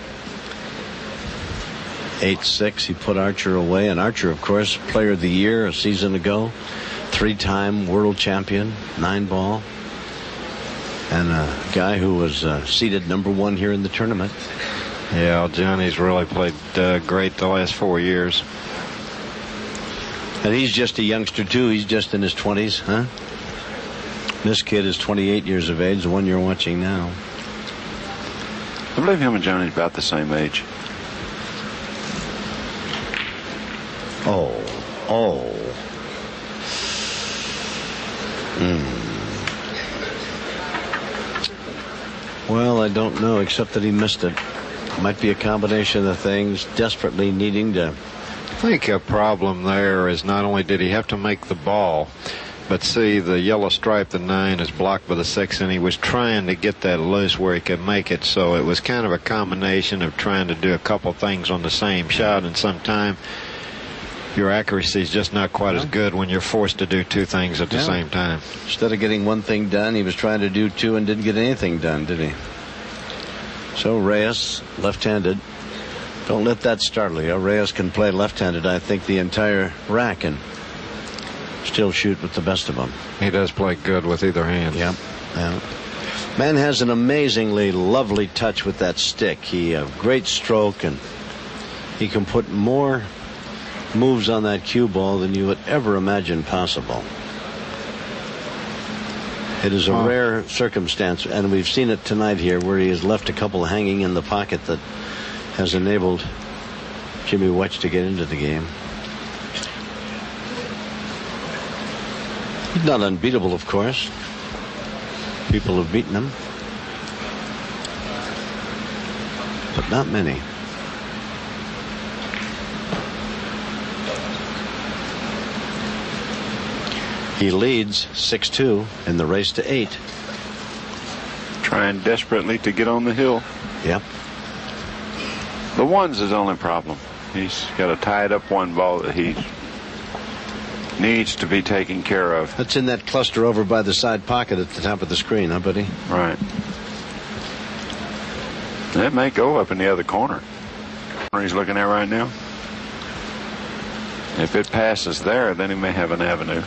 S4: 8-6. He put Archer away, and Archer, of course, Player of the Year a season ago, 3-time world champion, 9-ball. And a guy who was seeded #1 here in the tournament.
S3: Yeah, Johnny's really played great the last 4 years.
S4: And he's just a youngster, too. He's just in his 20s, huh? This kid is 28 years of age, the one you're watching now.
S2: I believe him and Johnny's about the same age.
S4: Oh. Well, I don't know, except that he missed it. Might be a combination of things, desperately needing to.
S3: I think a problem there is not only did he have to make the ball, but see, the yellow stripe, the 9, is blocked by the 6, and he was trying to get that loose where he could make it. So it was kind of a combination of trying to do a couple things on the same shot, and sometimes your accuracy is just not quite as good when you're forced to do two things at the same time.
S4: Instead of getting one thing done, he was trying to do two and didn't get anything done, did he? So Reyes, left-handed. Don't let that startle you. Reyes can play left-handed, I think, the entire rack and still shoot with the best of them.
S3: He does play good with either hand.
S4: Yeah. Man has an amazingly lovely touch with that stick. He a great stroke, and he can put more moves on that cue ball than you would ever imagine possible. It is a rare circumstance, and we've seen it tonight here, where he has left a couple hanging in the pocket that has enabled Jimmy Wetch to get into the game. He's not unbeatable, of course. People have beaten him, but not many. He leads 6-2 in the race to 8.
S2: Trying desperately to get on the hill.
S4: Yep.
S2: The one's his only problem. He's got a tied up one ball that he needs to be taken care of.
S4: That's in that cluster over by the side pocket at the top of the screen, huh, buddy?
S2: Right. That may go up in the other corner. He's looking at right now. If it passes there, then he may have an avenue.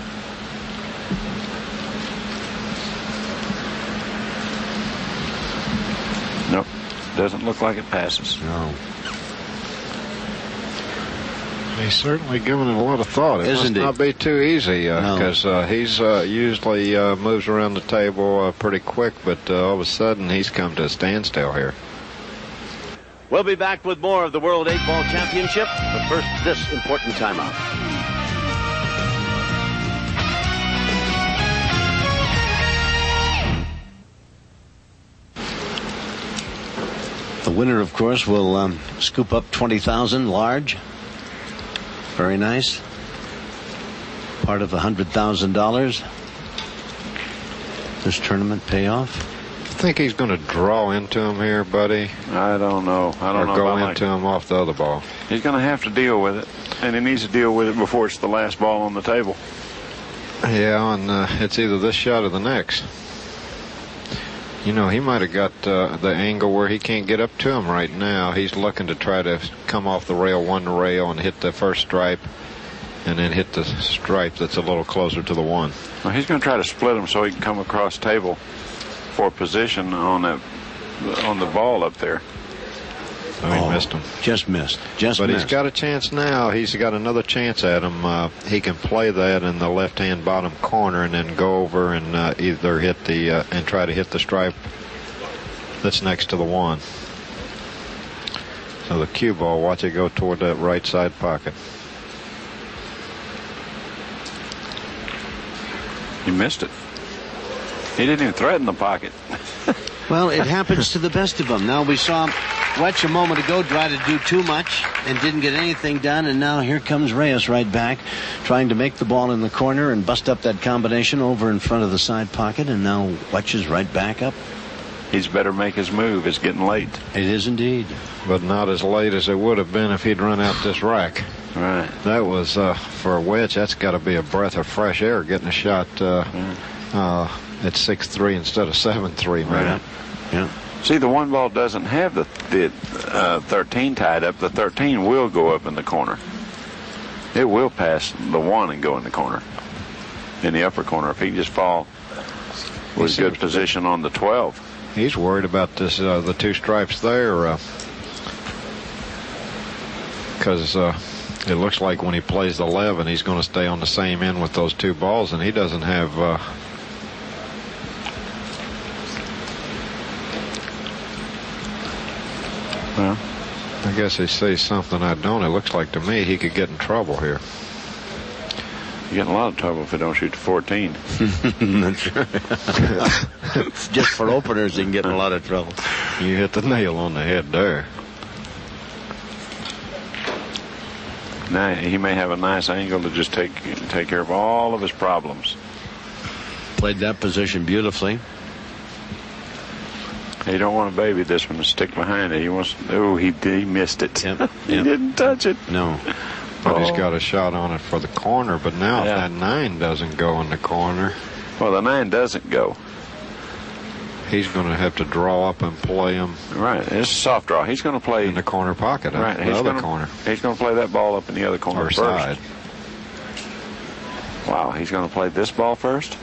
S2: Nope. Doesn't look like it passes.
S4: No.
S3: He's certainly given it a lot of thought. It must not be too easy, because he's usually moves around the table pretty quick, but all of a sudden he's come to a standstill here.
S1: We'll be back with more of the World 8-Ball Championship, but first, this important timeout.
S4: The winner, of course, will scoop up $20,000 large. Very nice. Part of the $100,000. This tournament payoff.
S3: I think he's going to draw into him here, buddy.
S2: I don't know.
S3: Or go into him off the other ball.
S2: He's going to have to deal with it, and he needs to deal with it before it's the last ball on the table.
S3: Yeah, and it's either this shot or the next. You know, he might have got the angle where he can't get up to him right now. He's looking to try to come off the rail, one rail, and hit the first stripe, and then hit the stripe that's a little closer to the one.
S2: Well, he's going to try to split him so he can come across table for position on the ball up there.
S3: Oh, he missed him.
S4: Just missed.
S3: But he's got a chance now. He's got another chance at him. He can play that in the left-hand bottom corner and then go over and either hit the and try to hit the stripe that's next to the one. So the cue ball, watch it go toward that right side pocket.
S2: He missed it. He didn't even threaten the pocket.
S4: Well, it happens to the best of them. Now we saw Wetch a moment ago try to do too much and didn't get anything done, and now here comes Reyes right back trying to make the ball in the corner and bust up that combination over in front of the side pocket, and now Wetch is right back up.
S2: He's better make his move. It's getting late.
S4: It is indeed.
S3: But not as late as it would have been if he'd run out this rack.
S2: Right.
S3: That was, for Wetch, that's got to be a breath of fresh air getting a shot at 6-3 instead of 7-3, man.
S4: Right. Yeah.
S2: See, the one ball doesn't have the 13 tied up. The 13 will go up in the corner. It will pass the one and go in the corner, in the upper corner. If he can just fall with good position on the 12.
S3: He's worried about this, the two stripes there, because it looks like when he plays the 11, he's going to stay on the same end with those two balls, and he doesn't have. Well, I guess he sees something I don't. It looks like to me he could get in trouble here.
S2: You get in a lot of trouble if you don't shoot to 14.
S4: That's right. Just for openers, you can get in a lot of trouble.
S3: You hit the nail on the head there.
S2: Now he may have a nice angle to just take care of all of his problems.
S4: Played that position beautifully.
S2: He don't want to baby this one to stick behind it. He wants. Oh, he missed it.
S4: Yep.
S2: He didn't touch it.
S4: No.
S3: But he's got a shot on it for the corner. But now if that 9 doesn't go in the corner.
S2: Well, the 9 doesn't go.
S3: He's going to have to draw up and play him.
S2: Right. It's a soft draw. He's going to play
S3: in the corner pocket.
S2: Right.
S3: The other corner.
S2: He's going to play that ball up in the other corner
S3: or
S2: first.
S3: Side.
S2: Wow. He's going to play this ball first?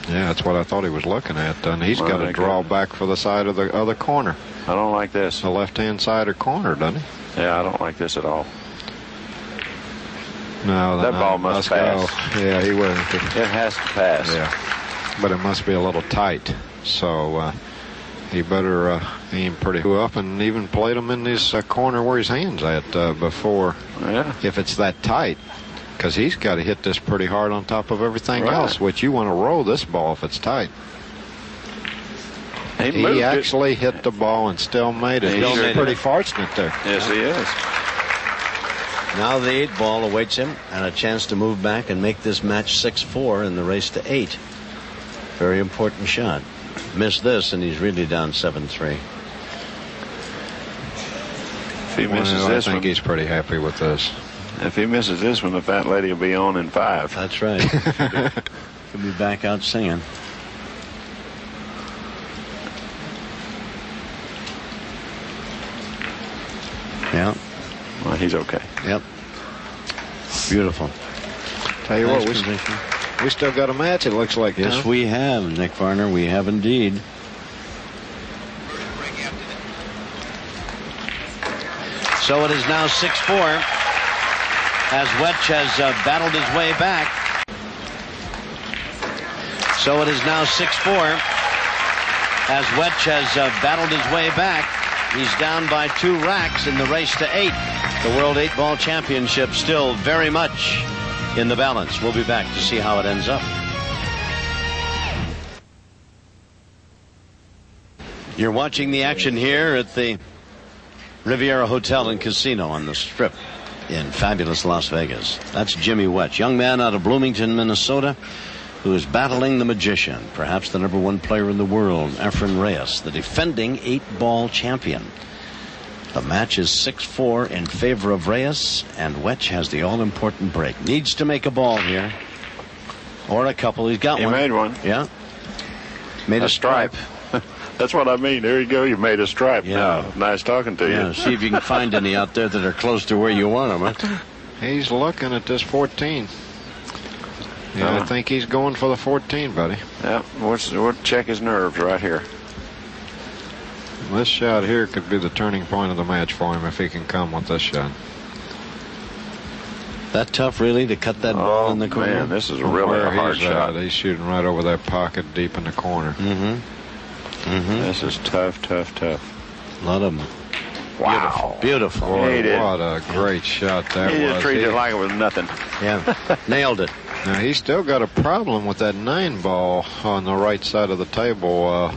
S3: Yeah, that's what I thought he was looking at. And he's got to draw back for the side of the other corner.
S2: I don't like this.
S3: The left-hand side or corner, doesn't he?
S2: Yeah, I don't like this at all.
S3: No,
S2: that ball must pass.
S3: Go. Yeah, he will.
S2: It has to pass.
S3: Yeah, but it must be a little tight. So he better aim pretty up and even played him in his corner where his hand's at before.
S2: Yeah.
S3: If it's that tight, because he's got to hit this pretty hard on top of everything else, which you want to roll this ball if it's tight. He actually hit the ball and still made it. He's pretty fortunate there.
S2: Yes, he is.
S4: Now the 8 ball awaits him and a chance to move back and make this match 6-4 in the race to 8. Very important shot. Missed this and he's really down 7-3.
S2: If he misses this
S3: I think he's pretty happy with this.
S2: If he misses this one, the fat lady will be on in 5.
S4: That's right. He'll be back out singing. Yeah.
S2: Well, he's okay.
S4: Yep. Beautiful.
S3: Tell you
S4: nice
S3: what, we still got a match, it looks like.
S4: Yes, we have, Nick Varner. We have indeed. So it is now 6-4 as Wetch has battled his way back. So it is now 6-4 as Wetch has battled his way back. He's down by 2 racks in the race to 8. The World 8-Ball Championship still very much in the balance. We'll be back to see how it ends up. You're watching the action here at the Riviera Hotel and Casino on the Strip in fabulous Las Vegas. That's Jimmy Wetch, young man out of Bloomington, Minnesota, who is battling the magician, perhaps the #1 player in the world, Efren Reyes, the defending 8-ball champion. The match is 6-4 in favor of Reyes, and Wetch has the all-important break. Needs to make a ball here, or a couple. He's got one.
S2: He made one.
S4: Yeah. Made a stripe.
S2: That's what I mean. There you go. You made a stripe.
S4: Yeah.
S2: Now, nice talking to you.
S4: See if you can find any out there that are close to where you want them. Huh?
S3: He's looking at this 14. Yeah, I think he's going for the 14, buddy.
S2: Yeah, we'll check his nerves right here.
S3: This shot here could be the turning point of the match for him if he can come with this shot.
S4: That tough, really, to cut that ball in the corner?
S2: Man, this is really a hard shot.
S3: He's shooting right over that pocket deep in the corner.
S2: This is tough, tough, tough.
S4: A lot of them.
S2: Wow.
S4: Beautiful.
S3: Boy, what a great shot that was.
S2: He just treated it like it was nothing.
S4: Yeah, nailed it.
S3: Now, he's still got a problem with that 9 ball on the right side of the table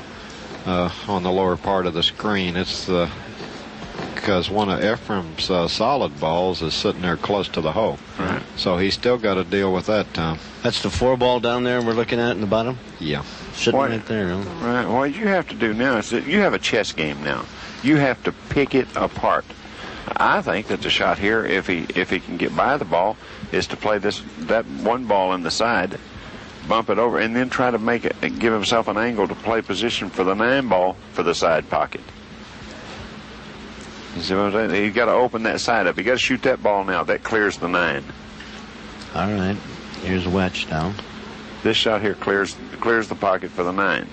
S3: on the lower part of the screen. It's because one of Efren's solid balls is sitting there close to the hole.
S2: Right.
S3: So he's still got to deal with that, Tom.
S4: That's the 4 ball down there we're looking at in the bottom?
S3: Yeah.
S4: Sitting right there. No?
S2: Right. What you have to do now is that you have a chess game now. You have to pick it apart. I think that the shot here, if he can get by the ball, is to play that 1 ball in the side, bump it over, and then try to give himself an angle to play position for the 9 ball for the side pocket. You see what I'm saying? He's got to open that side up. He got to shoot that ball now. That clears the 9.
S4: All right. Here's Wetch down.
S2: This shot here clears the pocket for the 9.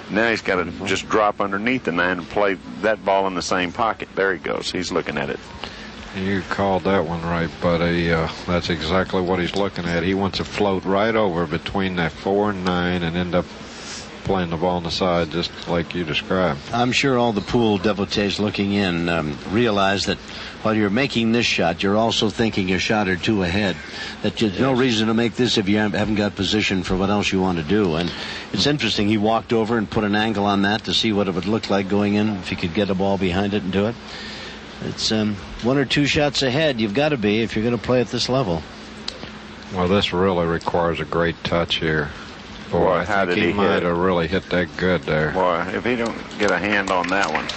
S2: Now he's got to just drop underneath the 9 and play that ball in the same pocket. There he goes. He's looking at it.
S3: You called that one right, buddy. That's exactly what he's looking at. He wants to float right over between that 4 and 9 and end up playing the ball on the side, just like you described.
S4: I'm sure all the pool devotees looking in realize that while you're making this shot, you're also thinking a shot or two ahead. That there's no reason to make this if you haven't got position for what else you want to do. And it's interesting, he walked over and put an angle on that to see what it would look like going in, if he could get a ball behind it and do it. It's 1 or 2 shots ahead. You've got to be if you're going to play at this level.
S3: Well, this really requires a great touch here. Boy,
S2: how
S3: I
S2: did
S3: think
S2: he
S3: he might
S2: hit?
S3: have really hit that good there.
S2: Boy, if he don't get a hand on that one,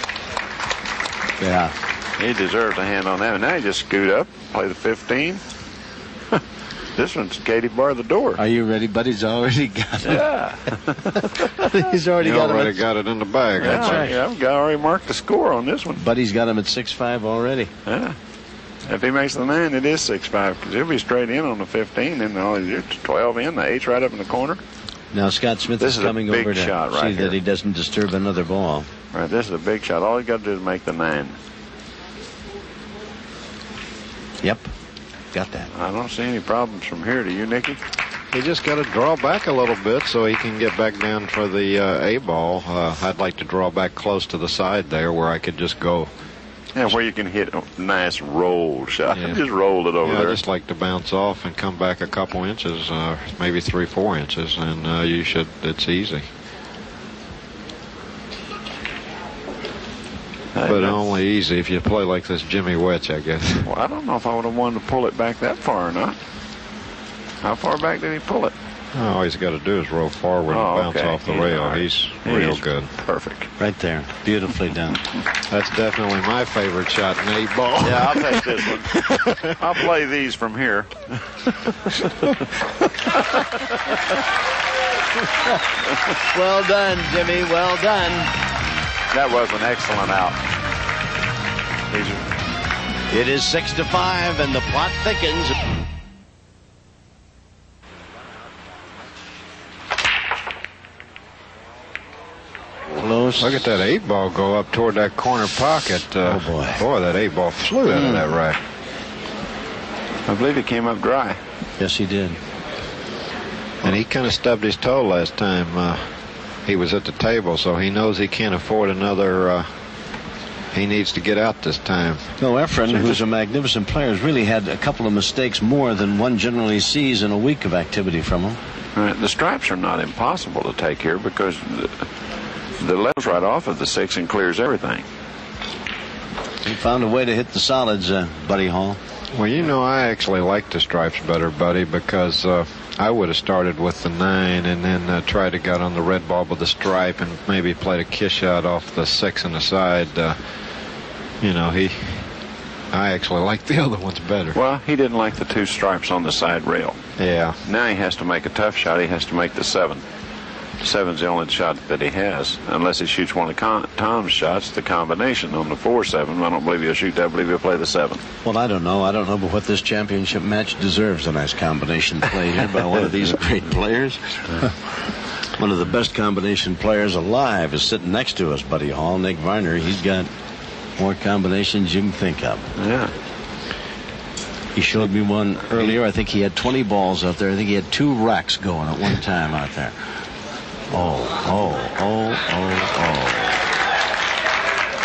S4: Yeah.
S2: he deserves a hand on that one. Now he just scoot up, play the 15. This one's Katie bar the door.
S4: Are you ready? Buddy's already got it.
S2: Yeah.
S4: He's already
S3: You
S4: got him.
S3: already got it in the bag.
S2: That's
S3: I
S2: right.
S3: think.
S2: Yeah, I've already marked the score on this one.
S4: Buddy's got him at 6-5 already.
S2: Yeah. If he makes the 9, it is 6-5, because he'll be straight in on the 15, and it's 12 in, the 8's right up in the corner.
S4: Now Scott Smith
S2: This
S4: is
S2: is a
S4: coming
S2: big
S4: over to
S2: shot
S4: see
S2: right
S4: that
S2: here.
S4: he doesn't disturb another ball.
S2: Right, this is a big shot. All you got to do is make the 9.
S4: Yep. Got that.
S2: I don't see any problems from here. Do you, Nicky?
S3: He just got to draw back a little bit so he can get back down for the A ball. I'd like to draw back close to the side there where I could just go.
S2: Yeah, where you can hit a nice roll shot.
S3: Yeah.
S2: Just roll it over
S3: I
S2: there.
S3: just like to bounce off and come back a couple inches, maybe 3-4 inches, and you should. It's easy. But only easy if you play like this Jimmy Wetch, I guess.
S2: Well, I don't know if I would have wanted to pull it back that far or not. How far back did he pull it?
S3: All he's got to do is roll forward and bounce
S2: okay.
S3: off the rail.
S2: All right.
S3: He's real good.
S2: Perfect.
S4: Right there. Beautifully done.
S3: That's definitely my favorite shot in A ball.
S2: Yeah, I'll take this one. I'll play these from here.
S4: Well done, Jimmy. Well done.
S2: That was an excellent out.
S4: It is 6-5, and the plot thickens. Close.
S3: Look at that 8 ball go up toward that corner pocket.
S4: Oh, boy.
S3: Boy, that 8 ball flew out of that rack.
S2: I believe it came up dry.
S4: Yes, he did.
S3: And he kind of stubbed his toe last time he was at the table, so he knows he can't afford another. He needs to get out this time.
S4: No, Efren, who's a magnificent player, has really had a couple of mistakes more than one generally sees in a week of activity from him.
S2: The stripes are not impossible to take here because the level's right off of the 6 and clears everything.
S4: He found a way to hit the solids, Buddy Hall.
S3: Well, you know, I actually like the stripes better, Buddy, because I would have started with the 9 and then tried to get on the red ball with the stripe and maybe played a kiss shot off the 6 on the side. I actually like the other ones better.
S2: Well, he didn't like the 2 stripes on the side rail.
S3: Yeah.
S2: Now he has to make a tough shot. He has to make the 7. 7's the only shot that he has, unless he shoots one of Tom's shots, the combination on the 4-7. I don't believe he'll shoot that. I believe he'll play the 7.
S4: Well, I don't know. But what this championship match deserves a nice combination play here by one of these great players. One of the best combination players alive is sitting next to us, Buddy Hall, Nick Varner. He's got more combinations you can think of.
S2: Yeah.
S4: He showed me one earlier. I think he had 20 balls out there. I think he had 2 racks going at one time out there. Oh.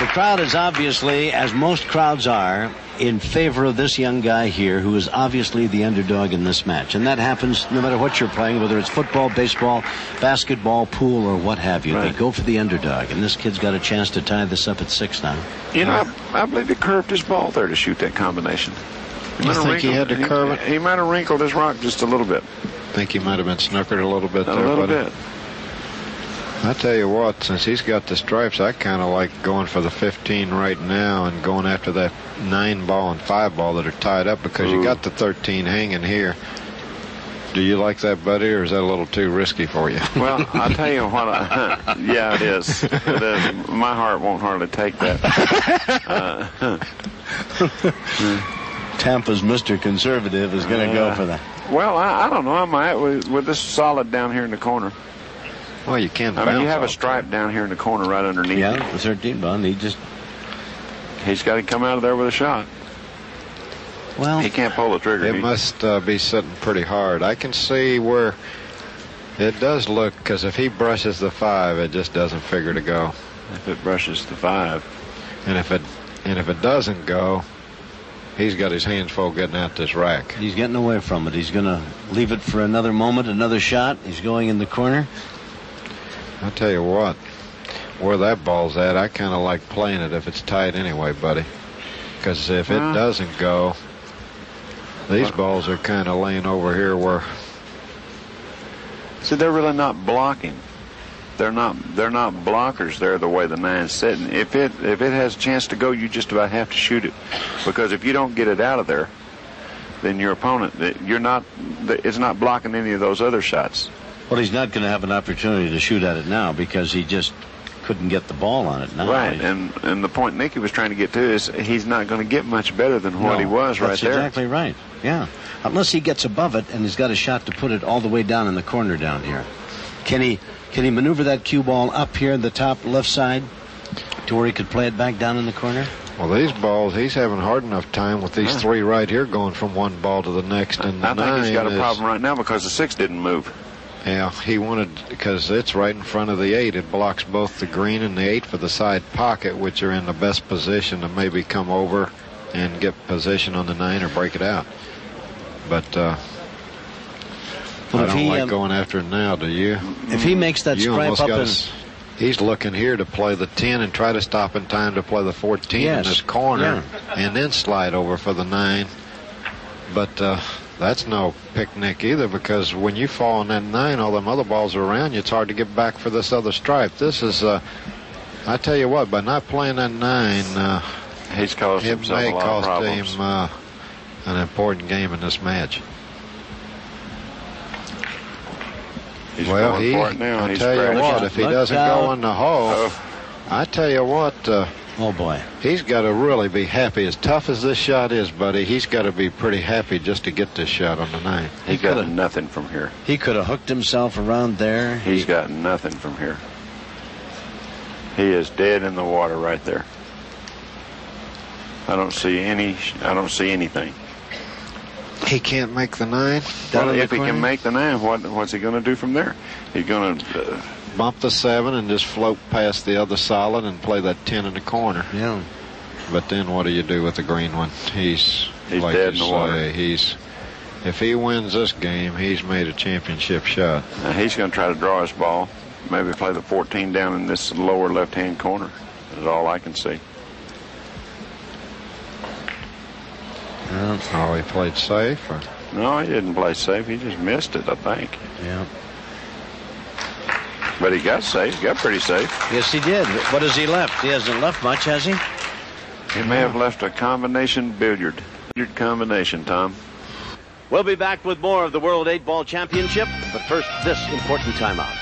S4: The crowd is obviously, as most crowds are, in favor of this young guy here who is obviously the underdog in this match. And that happens no matter what you're playing, whether it's football, baseball, basketball, pool, or what have you.
S2: Right.
S4: They go for the underdog. And this kid's got a chance to tie this up at 6 now.
S2: You know, I believe he curved his ball there to shoot that combination.
S3: You think he had to curve it?
S2: He might have wrinkled his rock just a little bit.
S3: I think he might have been snookered a little bit
S2: A
S3: there,
S2: little
S3: Buddy.
S2: bit.
S3: I tell you what, since he's got the stripes, I kind of like going for the 15 right now and going after that 9 ball and 5 ball that are tied up because you got the 13 hanging here. Do you like that, Buddy, or is that a little too risky for you?
S2: Well, I'll tell you what. Yeah, it is. It is. My heart won't hardly take that.
S4: Tampa's Mr. Conservative is going to go for that.
S2: Well, I don't know. I might with this solid down here in the corner.
S3: Well, you can't.
S2: I mean, you have a
S3: off
S2: stripe down here in the corner right underneath.
S4: Yeah,
S2: it.
S4: the 13 ball. He's
S2: He's got to come out of there with a shot.
S4: Well,
S2: He can't pull the trigger.
S3: It must be sitting pretty hard. I can see where It does look, because if he brushes the 5, it just doesn't figure to go.
S2: If it brushes the 5.
S3: And if it doesn't go, he's got his hands full getting out this rack.
S4: He's getting away from it. He's going to leave it for another moment, another shot. He's going in the corner.
S3: I'll tell you what, where that ball's at, I kind of like playing it if it's tight anyway, buddy. Because if it doesn't go, these balls are kind of laying over here where...
S2: See, they're really not blocking. They're not blockers there the way the 9's sitting. If it has a chance to go, you just about have to shoot it. Because if you don't get it out of there, then your opponent, it's not blocking any of those other shots.
S4: Well, he's not going to have an opportunity to shoot at it now because he just couldn't get the ball on it now.
S2: Right, and the point Nicky was trying to get to is he's not going to get much better than what he was right there.
S4: That's exactly right, yeah. Unless he gets above it and he's got a shot to put it all the way down in the corner down here. Can he maneuver that cue ball up here in the top left side to where he could play it back down in the corner?
S3: Well, these balls, he's having hard enough time with these 3 right here going from one ball to the next. And
S2: I think he's got a problem right now because the 6 didn't move.
S3: Yeah, he wanted, because it's right in front of the 8. It blocks both the green and the 8 for the side pocket, which are in the best position to maybe come over and get position on the 9 or break it out. But I don't like going after it now, do you?
S4: If he makes that stripe up
S3: he's looking here to play the 10 and try to stop in time to play the 14 in this corner and then slide over for the 9. But that's no picnic either, because when you fall on that 9, all them other balls are around you. It's hard to get back for this other stripe. This is, I tell you what, by not playing that 9,
S2: he's caused himself a lot of problems.
S3: It may cost him an important game in this match.
S2: He's going for it now.
S3: I tell you what, if he doesn't go in the hole, I tell you what,
S4: oh boy,
S3: he's got to really be happy. As tough as this shot is, buddy, he's got to be pretty happy just to get this shot on the 9.
S2: He got nothing from here.
S4: He could have hooked himself around there.
S2: He's got nothing from here. He is dead in the water right there. I don't see anything.
S3: He can't make the 9.
S2: Well, if he can make the 9, what's he going to do from there? He's going to
S3: bump the 7 and just float past the other solid and play that 10 in the corner.
S4: Yeah.
S3: But then what do you do with the green one? He's like
S2: dead in the water.
S3: If he wins this game, he's made a championship shot.
S2: Now he's going to try to draw his ball. Maybe play the 14 down in this lower left-hand corner. That's all I can see.
S3: Oh, he played safe? Or?
S2: No, he didn't play safe. He just missed it, I think.
S4: Yeah.
S2: But he got safe. He got pretty safe.
S4: Yes, he did. What has he left? He hasn't left much, has he?
S2: He may have left a combination billiard combination, Tom.
S1: We'll be back with more of the World 8-Ball Championship, but first, this important timeout.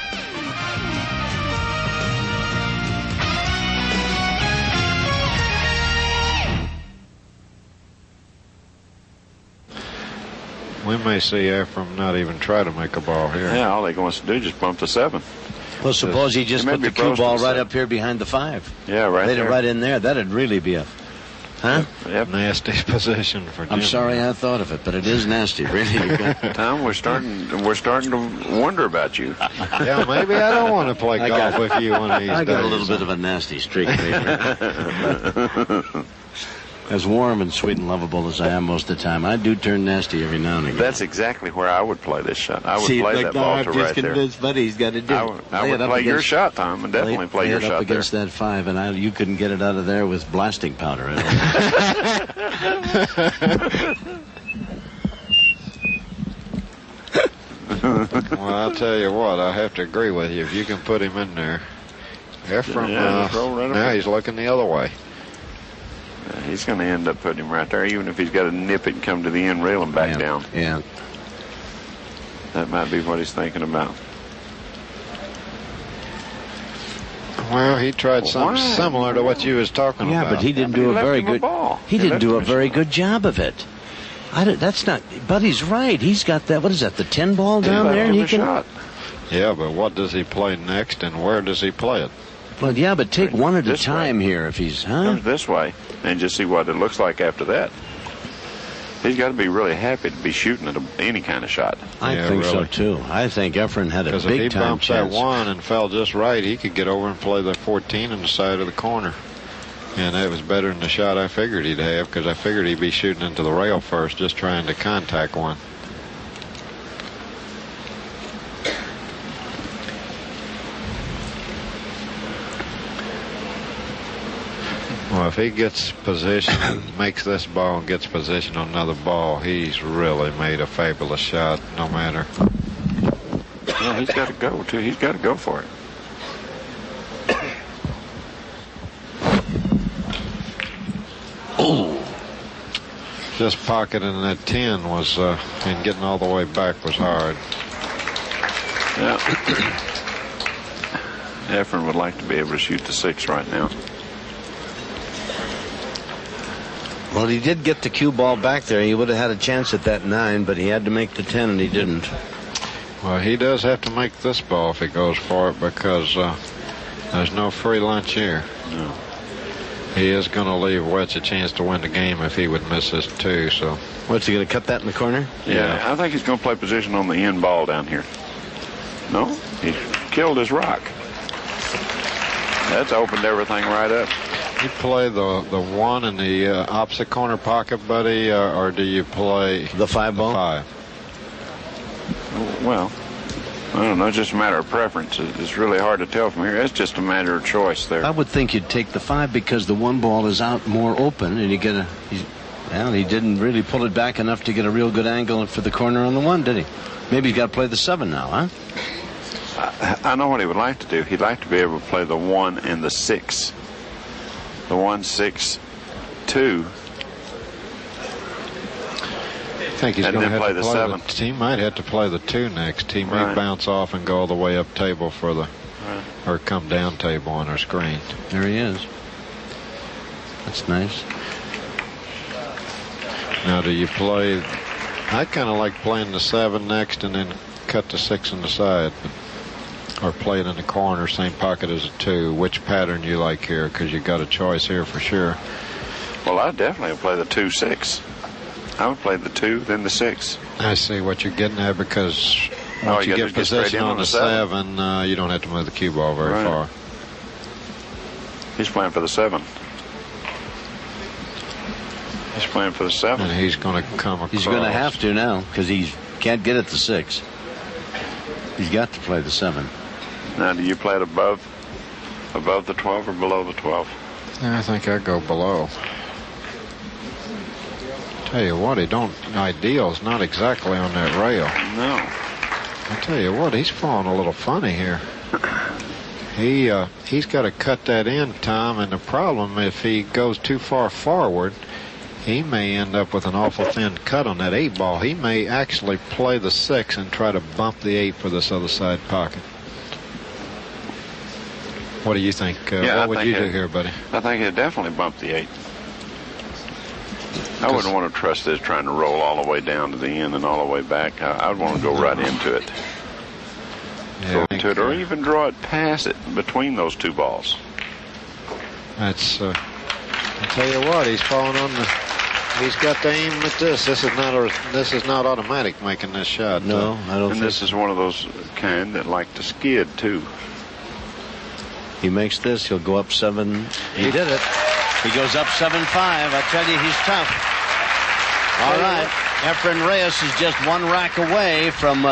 S3: We may see Efren not even try to make a ball here.
S2: Yeah, all he wants to do is just bump the 7.
S4: Well, suppose he just put the cue ball right up here behind the 5.
S2: Yeah, right
S4: Laid
S2: there.
S4: it right in there. That'd really be a... Huh?
S2: Yep.
S3: Nasty position for Jimmy.
S4: I'm sorry I thought of it, but it is nasty, really.
S2: Tom, we're starting to wonder about you.
S3: Yeah, maybe I don't want to play golf with you one of these days.
S4: I got a little bit of a nasty streak, baby. As warm and sweet and lovable as I am most of the time, I do turn nasty every now and again.
S2: That's exactly where I would play this shot. I would play that ball to right there.
S4: Convinced Buddy's got to do it.
S2: I would play your shot, Tom, and definitely play your shot there.
S4: Up against that 5, and you couldn't get it out of there with blasting powder.
S3: Well, I'll tell you what, I have to agree with you. If you can put him in there. Efren, now he's looking the other way.
S2: He's going to end up putting him right there, even if he's got to nip it and come to the end rail and back down.
S4: Yeah.
S2: That might be what he's thinking about.
S3: Well, he tried something similar to what you was talking about.
S4: Yeah, but he didn't do a very good. He didn't do a very good job of it. That's not. Buddy's right. He's got that. What is that? The 10 ball down there.
S2: He can.
S3: Yeah, but what does he play next, and where does he play it?
S4: Well, yeah, but take one at a time here if he's,
S2: Comes this way, and just see what it looks like after that. He's got to be really happy to be shooting at any kind of shot.
S4: I think so too. I think Efren had a big time chance.
S3: Because if he bumps that 1 and fell just right, he could get over and play the 14 on the side of the corner. And that was better than the shot I figured he'd have, because I figured he'd be shooting into the rail first, just trying to contact 1. Well, if he gets position and makes this ball and gets position on another ball, he's really made a fabulous shot, no matter.
S2: Yeah, he's got to go, too. He's got to go for it.
S3: Just pocketing that 10 was, and getting all the way back was hard.
S2: Yeah. Efren would like to be able to shoot the 6 right now.
S4: Well, he did get the cue ball back there. He would have had a chance at that 9, but he had to make the 10, and he didn't.
S3: Well, he does have to make this ball if he goes for it, because there's no free lunch here.
S2: No.
S3: He is going to leave Wetch a chance to win the game if he would miss this 2. So,
S4: what's he going to cut that in the corner?
S2: Yeah, I think he's going to play position on the end ball down here. No, he killed his rock. That's opened everything right up.
S3: You play the 1 in the opposite corner pocket, buddy, or do you play
S4: the 5 ball?
S3: 5.
S2: Well, I don't know. It's just a matter of preference. It's really hard to tell from here. It's just a matter of choice there.
S4: I would think you'd take the 5 because the 1 ball is out more open, and you get a. Well, he didn't really pull it back enough to get a real good angle for the corner on the 1, did he? Maybe he's got to play the 7 now, huh?
S2: I know what he would like to do. He'd like to be able to play the 1 and the 6. The 1, 6, 2.
S3: I think he's going to have
S2: play
S3: to
S2: the
S3: play
S2: 7.
S3: He might have to play the 2 next. He may bounce off and go all the way up table for the, or come down table on our screen.
S4: There he is. That's nice.
S3: Now, do you play? I kind of like playing the 7 next and then cut the 6 on the side, or play it in the corner, same pocket as a 2. Which pattern you like here? Because you got a choice here for sure.
S2: Well, I definitely would play the 2, 6. I would play the 2, then the 6.
S3: I see what you're getting at, because once you get position on the 7, you don't have to move the cue ball very far.
S2: He's playing for the 7. He's playing for the 7.
S3: And he's going to come across.
S4: He's going to have to now, because he can't get at the 6. He's got to play the 7.
S2: Now, do you play it above the 12 or below the 12?
S3: I think I go below. Tell you what, Ideal's not exactly on that rail.
S2: No.
S3: I tell you what, he's falling a little funny here. He's got to cut that in, Tom, and the problem, if he goes too far forward, he may end up with an awful thin cut on that 8 ball. He may actually play the 6 and try to bump the 8 for this other side pocket. What do you think? What would you do here, buddy?
S2: I think he'd definitely bump the 8. I wouldn't want to trust this trying to roll all the way down to the end and all the way back. I'd want to go right into it. Go into it, or even draw it past it between those 2 balls.
S3: That's. I tell you what, he's falling on the. He's got to aim at this. This is not automatic making this shot.
S4: No, I don't.
S2: And this is one of those kind that like to skid too.
S4: He makes this, he'll go up 7. He did it. He goes up 7-5. I tell you, he's tough. All right. Efren Reyes is just 1 rack away from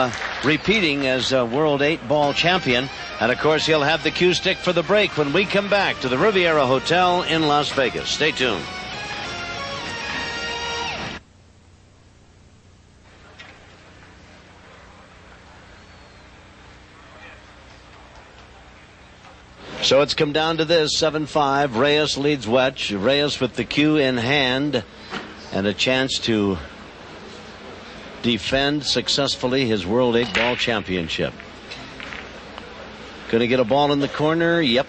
S4: repeating as World 8-ball champion. And, of course, he'll have the cue stick for the break when we come back to the Riviera Hotel in Las Vegas. Stay tuned. So it's come down to this, 7-5. Reyes leads Wetch. Reyes with the cue in hand and a chance to defend successfully his World 8-ball championship. Going to get a ball in the corner. Yep.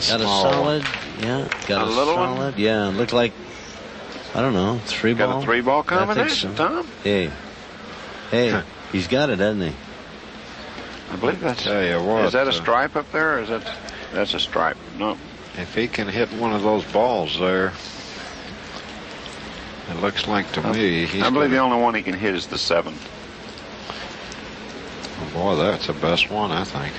S4: Got a solid. Yeah. Got a
S2: little
S4: solid.
S2: One?
S4: Yeah. Looked like, I don't know, 3 ball.
S2: Got a 3-ball combination, so. Tom?
S4: Hey, he's got it, hasn't he?
S2: I believe that's.
S3: Tell you what,
S2: is that a stripe up there, or is that? That's a stripe. No.
S3: If he can hit one of those balls there,
S5: It looks like to me.
S2: I believe the only one he can hit is the 7.
S5: Oh boy, that's the best one, I think.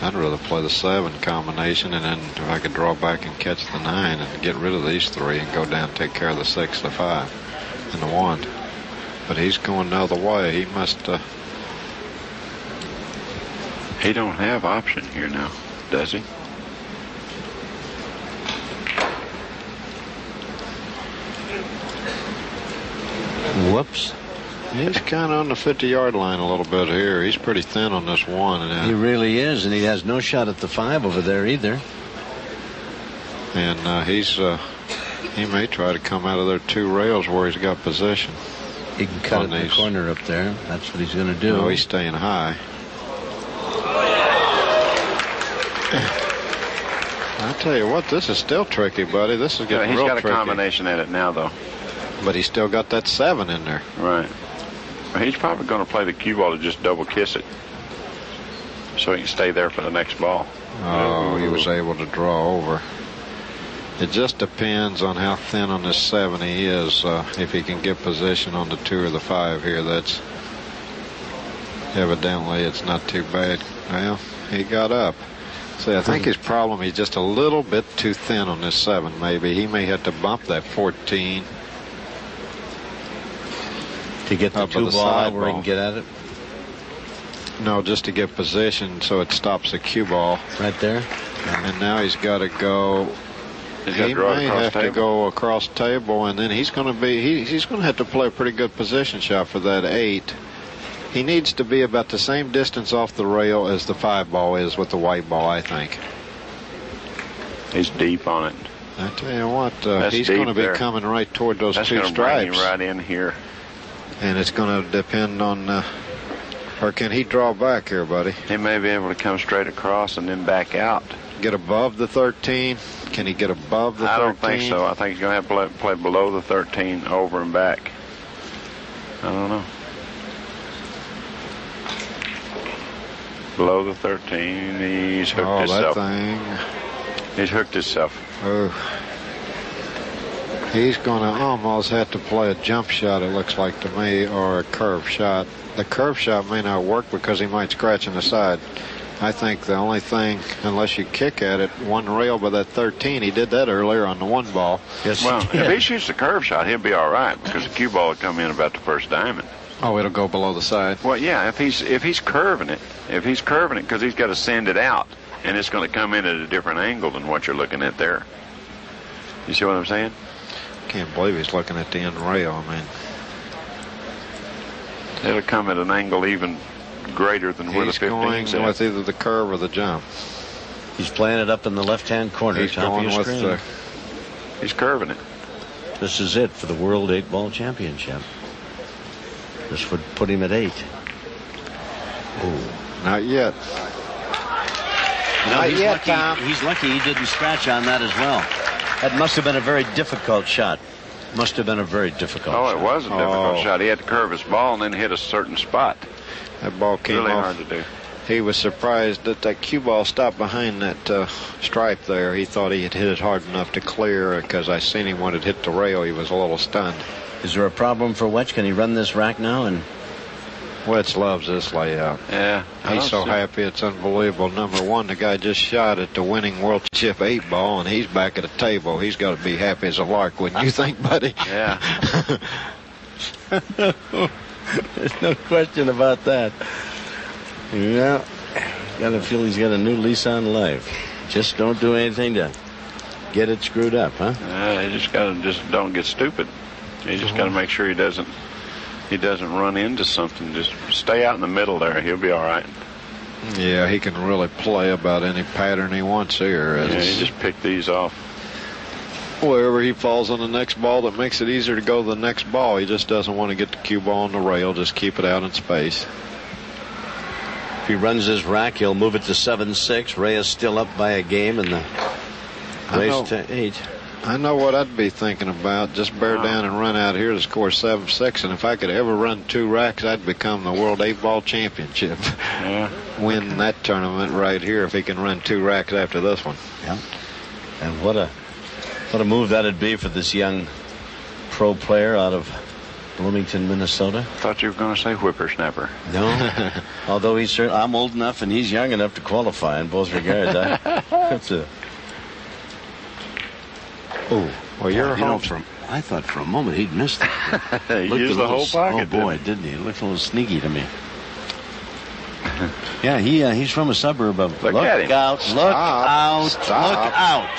S5: I'd rather play the 7 combination, and then if I could draw back and catch the 9 and get rid of these 3 and go down and take care of the 6, the 5, and the 1. But he's going the other way. He must.
S2: He don't have option here now, does he?
S4: Whoops.
S5: He's kind of on the 50-yard line a little bit here. He's pretty thin on this 1. And
S4: he really is, and he has no shot at the 5 over there either.
S5: And he may try to come out of their 2 rails where he's got position.
S4: He can cut it in the corner up there. That's what he's going to do.
S5: No, he's staying high. I tell you what, this is still tricky, buddy. This is getting real tricky.
S2: He's got a combination at it now, though.
S5: But he's still got that 7 in there.
S2: Right. He's probably going to play the cue ball to just double kiss it, so he can stay there for the next ball.
S5: Oh, he was able to draw over. It just depends on how thin on this 7 he is. If he can get position on the 2 or the 5 here, that's evidently it's not too bad. Well, he got up. See, I think his problem, he's just a little bit too thin on this 7, maybe. He may have to bump that 14.
S4: To get the 2 ball out where he can get at it?
S5: No, just to get position so it stops the cue ball.
S4: Right there?
S5: And now he's got to go. He may have to go across table, and then he's going to be. He's going to have to play a pretty good position shot for that 8. He needs to be about the same distance off the rail as the 5 ball is with the white ball, I think.
S2: He's deep on it.
S5: I tell you what, he's going to be coming right toward those 2 stripes.
S2: That's going to bring him right in here.
S5: And it's going to depend on, or can he draw back here, buddy?
S2: He may be able to come straight across and then back out.
S5: Get above the 13? Can he get above the 13?
S2: I don't think so. I think he's going to have to play below the 13, over and back. I don't know. Below the 13, he's hooked himself. He's hooked himself.
S5: Oh. He's going to almost have to play a jump shot, it looks like to me, or a curve shot. The curve shot may not work because he might scratch in the side. I think the only thing, unless you kick at it, 1 rail by that 13, he did that earlier on the 1 ball.
S2: Yes. Well, if he shoots the curve shot, he'll be all right because the cue ball will come in about the first diamond.
S5: Oh, it'll go below the side.
S2: Well, yeah, if he's curving it because he's got to send it out, and it's going to come in at a different angle than what you're looking at there. You see what I'm saying?
S5: Can't believe he's looking at the end rail. I mean,
S2: it'll come at an angle even greater than where the 15's at.
S5: He's going with either the curve or the jump.
S4: He's playing it up in the left-hand corner.
S5: He's going with the.
S2: He's curving it.
S4: This is it for the World 8-Ball Championship. This would put him at 8.
S5: Oh, not yet.
S4: No, he's lucky he didn't scratch on that as well. That must have been a very difficult shot. Must have been a very difficult shot.
S2: Oh, it was a difficult shot. He had to curve his ball and then hit a certain spot.
S5: That ball came
S2: really
S5: off.
S2: Hard to do.
S5: He was surprised that that cue ball stopped behind that stripe there. He thought he had hit it hard enough to clear because I seen him when it hit the rail. He was a little stunned.
S4: Is there a problem for Wetch? Can he run this rack now? And
S5: Wetch loves this layout.
S2: Yeah.
S5: He's so happy it's unbelievable. Number 1, the guy just shot at the winning World Chip 8-ball, and he's back at the table. He's got to be happy as a lark, wouldn't you think, buddy?
S2: Yeah.
S4: There's no question about that. Yeah. Got to feel he's got a new lease on life. Just don't do anything to get it screwed up, huh?
S2: You just got to don't get stupid. You just got to make sure he doesn't run into something. Just stay out in the middle there. He'll be all right.
S5: Yeah, he can really play about any pattern he wants here.
S2: Yeah, he just pick these off.
S5: Wherever he falls on the next ball that makes it easier to go to the next ball. He just doesn't want to get the cue ball on the rail. Just keep it out in space.
S4: If he runs his rack, he'll move it to 7-6. Reyes still up by a game in the race to 8.
S5: I know what I'd be thinking about. Just bear down and run out here to score 7-6. And if I could ever run 2 racks, I'd become the World 8-Ball Championship.
S2: Yeah.
S5: Win that tournament right here if he can run 2 racks after this one.
S4: Yeah. And what a move that'd be for this young pro player out of Bloomington, Minnesota.
S2: Thought you were going to say whippersnapper.
S4: No, although I'm old enough and he's young enough to qualify in both regards. That's a. Oh, well, you're home. I thought for a moment he'd missed it.
S2: He used the whole pocket.
S4: Oh boy, didn't he? It looked a little sneaky to me. Yeah, he's from a suburb of.
S2: Look at him.
S4: Out! Look out! Look out!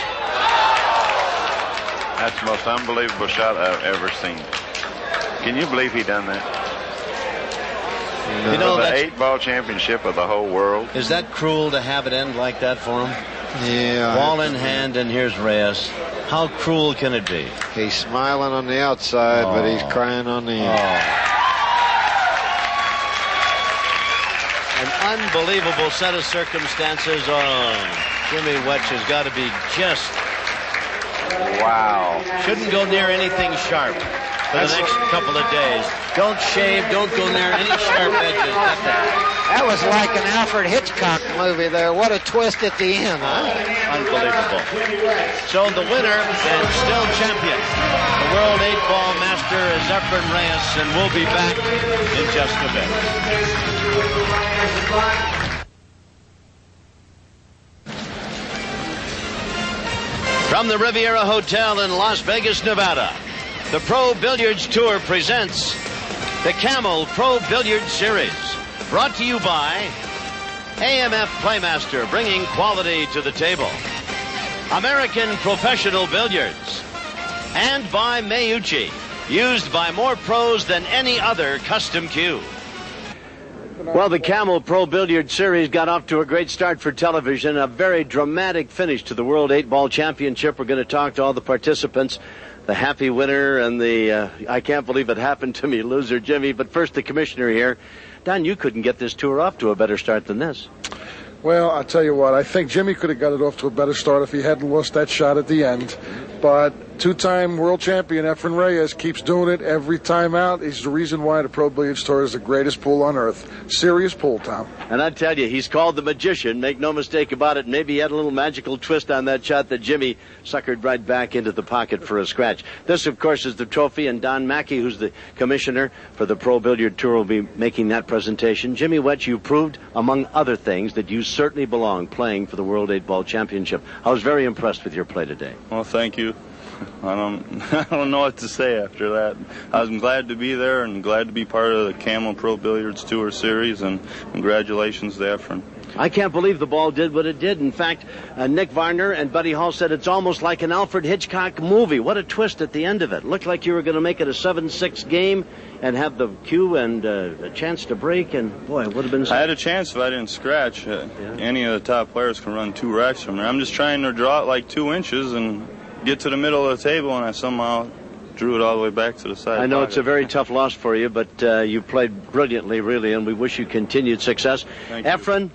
S2: That's the most unbelievable shot I've ever seen. Can you believe he done that?
S4: You know,
S2: the 8-ball championship of the whole world.
S4: Is that cruel to have it end like that for him?
S5: Yeah.
S4: Ball in hand, and here's Reyes. How cruel can it be?
S5: He's smiling on the outside, but he's crying on the end.
S4: An unbelievable set of circumstances. Jimmy Wetch has got to be just...
S2: Wow.
S4: Shouldn't go near anything sharp for the next couple of days. Don't shave. Don't go near any sharp edges.
S5: That was like an Alfred Hitchcock movie there. What a twist at the end, huh?
S4: Unbelievable. So the winner and still champion, the World 8-Ball Master, is Efren Reyes, and we'll be back in just a bit. From the Riviera Hotel in Las Vegas, Nevada, the Pro Billiards Tour presents the Camel Pro Billiards Series, brought to you by AMF Playmaster, bringing quality to the table, American Professional Billiards, and by Mayuchi, used by more pros than any other custom cue. Well, the Camel Pro Billiards Series got off to a great start for television, a very dramatic finish to the World 8-Ball Championship. We're going to talk to all the participants, the happy winner and the I can't believe it happened to me loser, Jimmy. But first, the commissioner here. Don, you couldn't get this tour off to a better start than this.
S6: Well, I'll tell you what, I think Jimmy could have got it off to a better start if he hadn't lost that shot at the end. But two-time world champion Efren Reyes keeps doing it every time out. He's the reason why the Pro Billiards Tour is the greatest pool on earth. Serious pool, Tom.
S1: And I tell you, he's called the magician, make no mistake about it. Maybe he had a little magical twist on that shot that Jimmy suckered right back into the pocket for a scratch. This, of course, is the trophy, and Don Mackey, who's the commissioner for the Pro Billiard Tour, will be making that presentation. Jimmy Wetch, you proved, among other things, that you certainly belong playing for the World 8-Ball Championship. I was very impressed with your play today.
S7: Well, thank you. I don't know what to say after that. I'm glad to be there and glad to be part of the Camel Pro Billiards Tour Series, and congratulations to Efren.
S1: I can't believe the ball did what it did. In fact, Nick Varner and Buddy Hall said it's almost like an Alfred Hitchcock movie. What a twist at the end of it. Looked like you were going to make it a 7-6 game and have the cue and a chance to break, and boy, it would have been...
S7: I had a chance if I didn't scratch. Any of the top players can run 2 racks from there. I'm just trying to draw it like 2 inches and get to the middle of the table, and I somehow drew it all the way back to the side.
S1: I know
S7: pocket.
S1: it's a very tough loss for you, but you played brilliantly, really, and we wish you continued success.
S7: Thank you.
S1: Efren,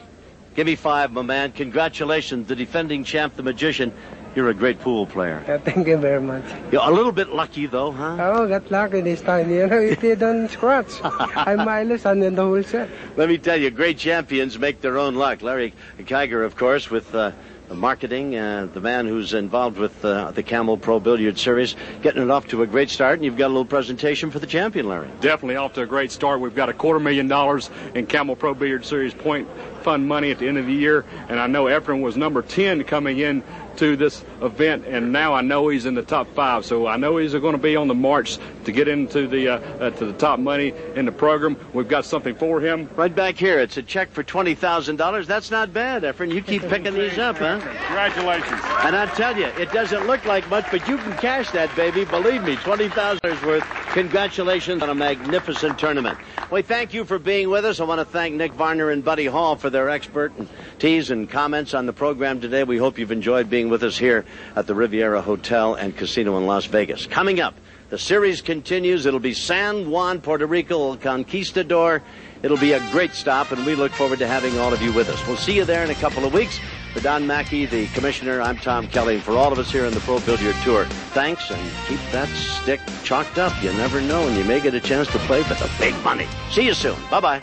S1: give me 5, my man. Congratulations, the defending champ, the magician. You're a great pool player.
S8: Thank you very much.
S1: You're a little bit lucky, though, huh?
S8: Oh, got lucky this time. You know, if you don't scratch, I might lose on the whole set.
S1: Let me tell you, great champions make their own luck. Larry Kiger, of course, with... the marketing, the man who's involved with the Camel Pro Billiard Series, getting it off to a great start, and you've got a little presentation for the champion, Larry.
S9: Definitely off to a great start. We've got $250,000 in Camel Pro Billiard Series point fund money at the end of the year, and I know Efren was number 10 coming in to this event, and now I know he's in the top 5, so I know he's going to be on the march to get into the to the top money in the program. We've got something for him.
S1: Right back here, it's a check for $20,000. That's not bad, Efren. You keep picking these up, huh?
S9: Congratulations.
S1: And I tell you, it doesn't look like much, but you can cash that, baby. Believe me, $20,000 worth. Congratulations on a magnificent tournament. We thank you for being with us. I want to thank Nick Varner and Buddy Hall for their expertise and comments on the program today. We hope you've enjoyed being with us here at the Riviera Hotel and Casino in Las Vegas. Coming up, the series continues. It'll be San Juan, Puerto Rico, El Conquistador. It'll be a great stop, and we look forward to having all of you with us. We'll see you there in a couple of weeks. For Don Mackey, the commissioner, I'm Tom Kelly. And for all of us here on the Pro Billiard Tour, thanks, and keep that stick chalked up. You never know, and you may get a chance to play for the big money. See you soon. Bye-bye.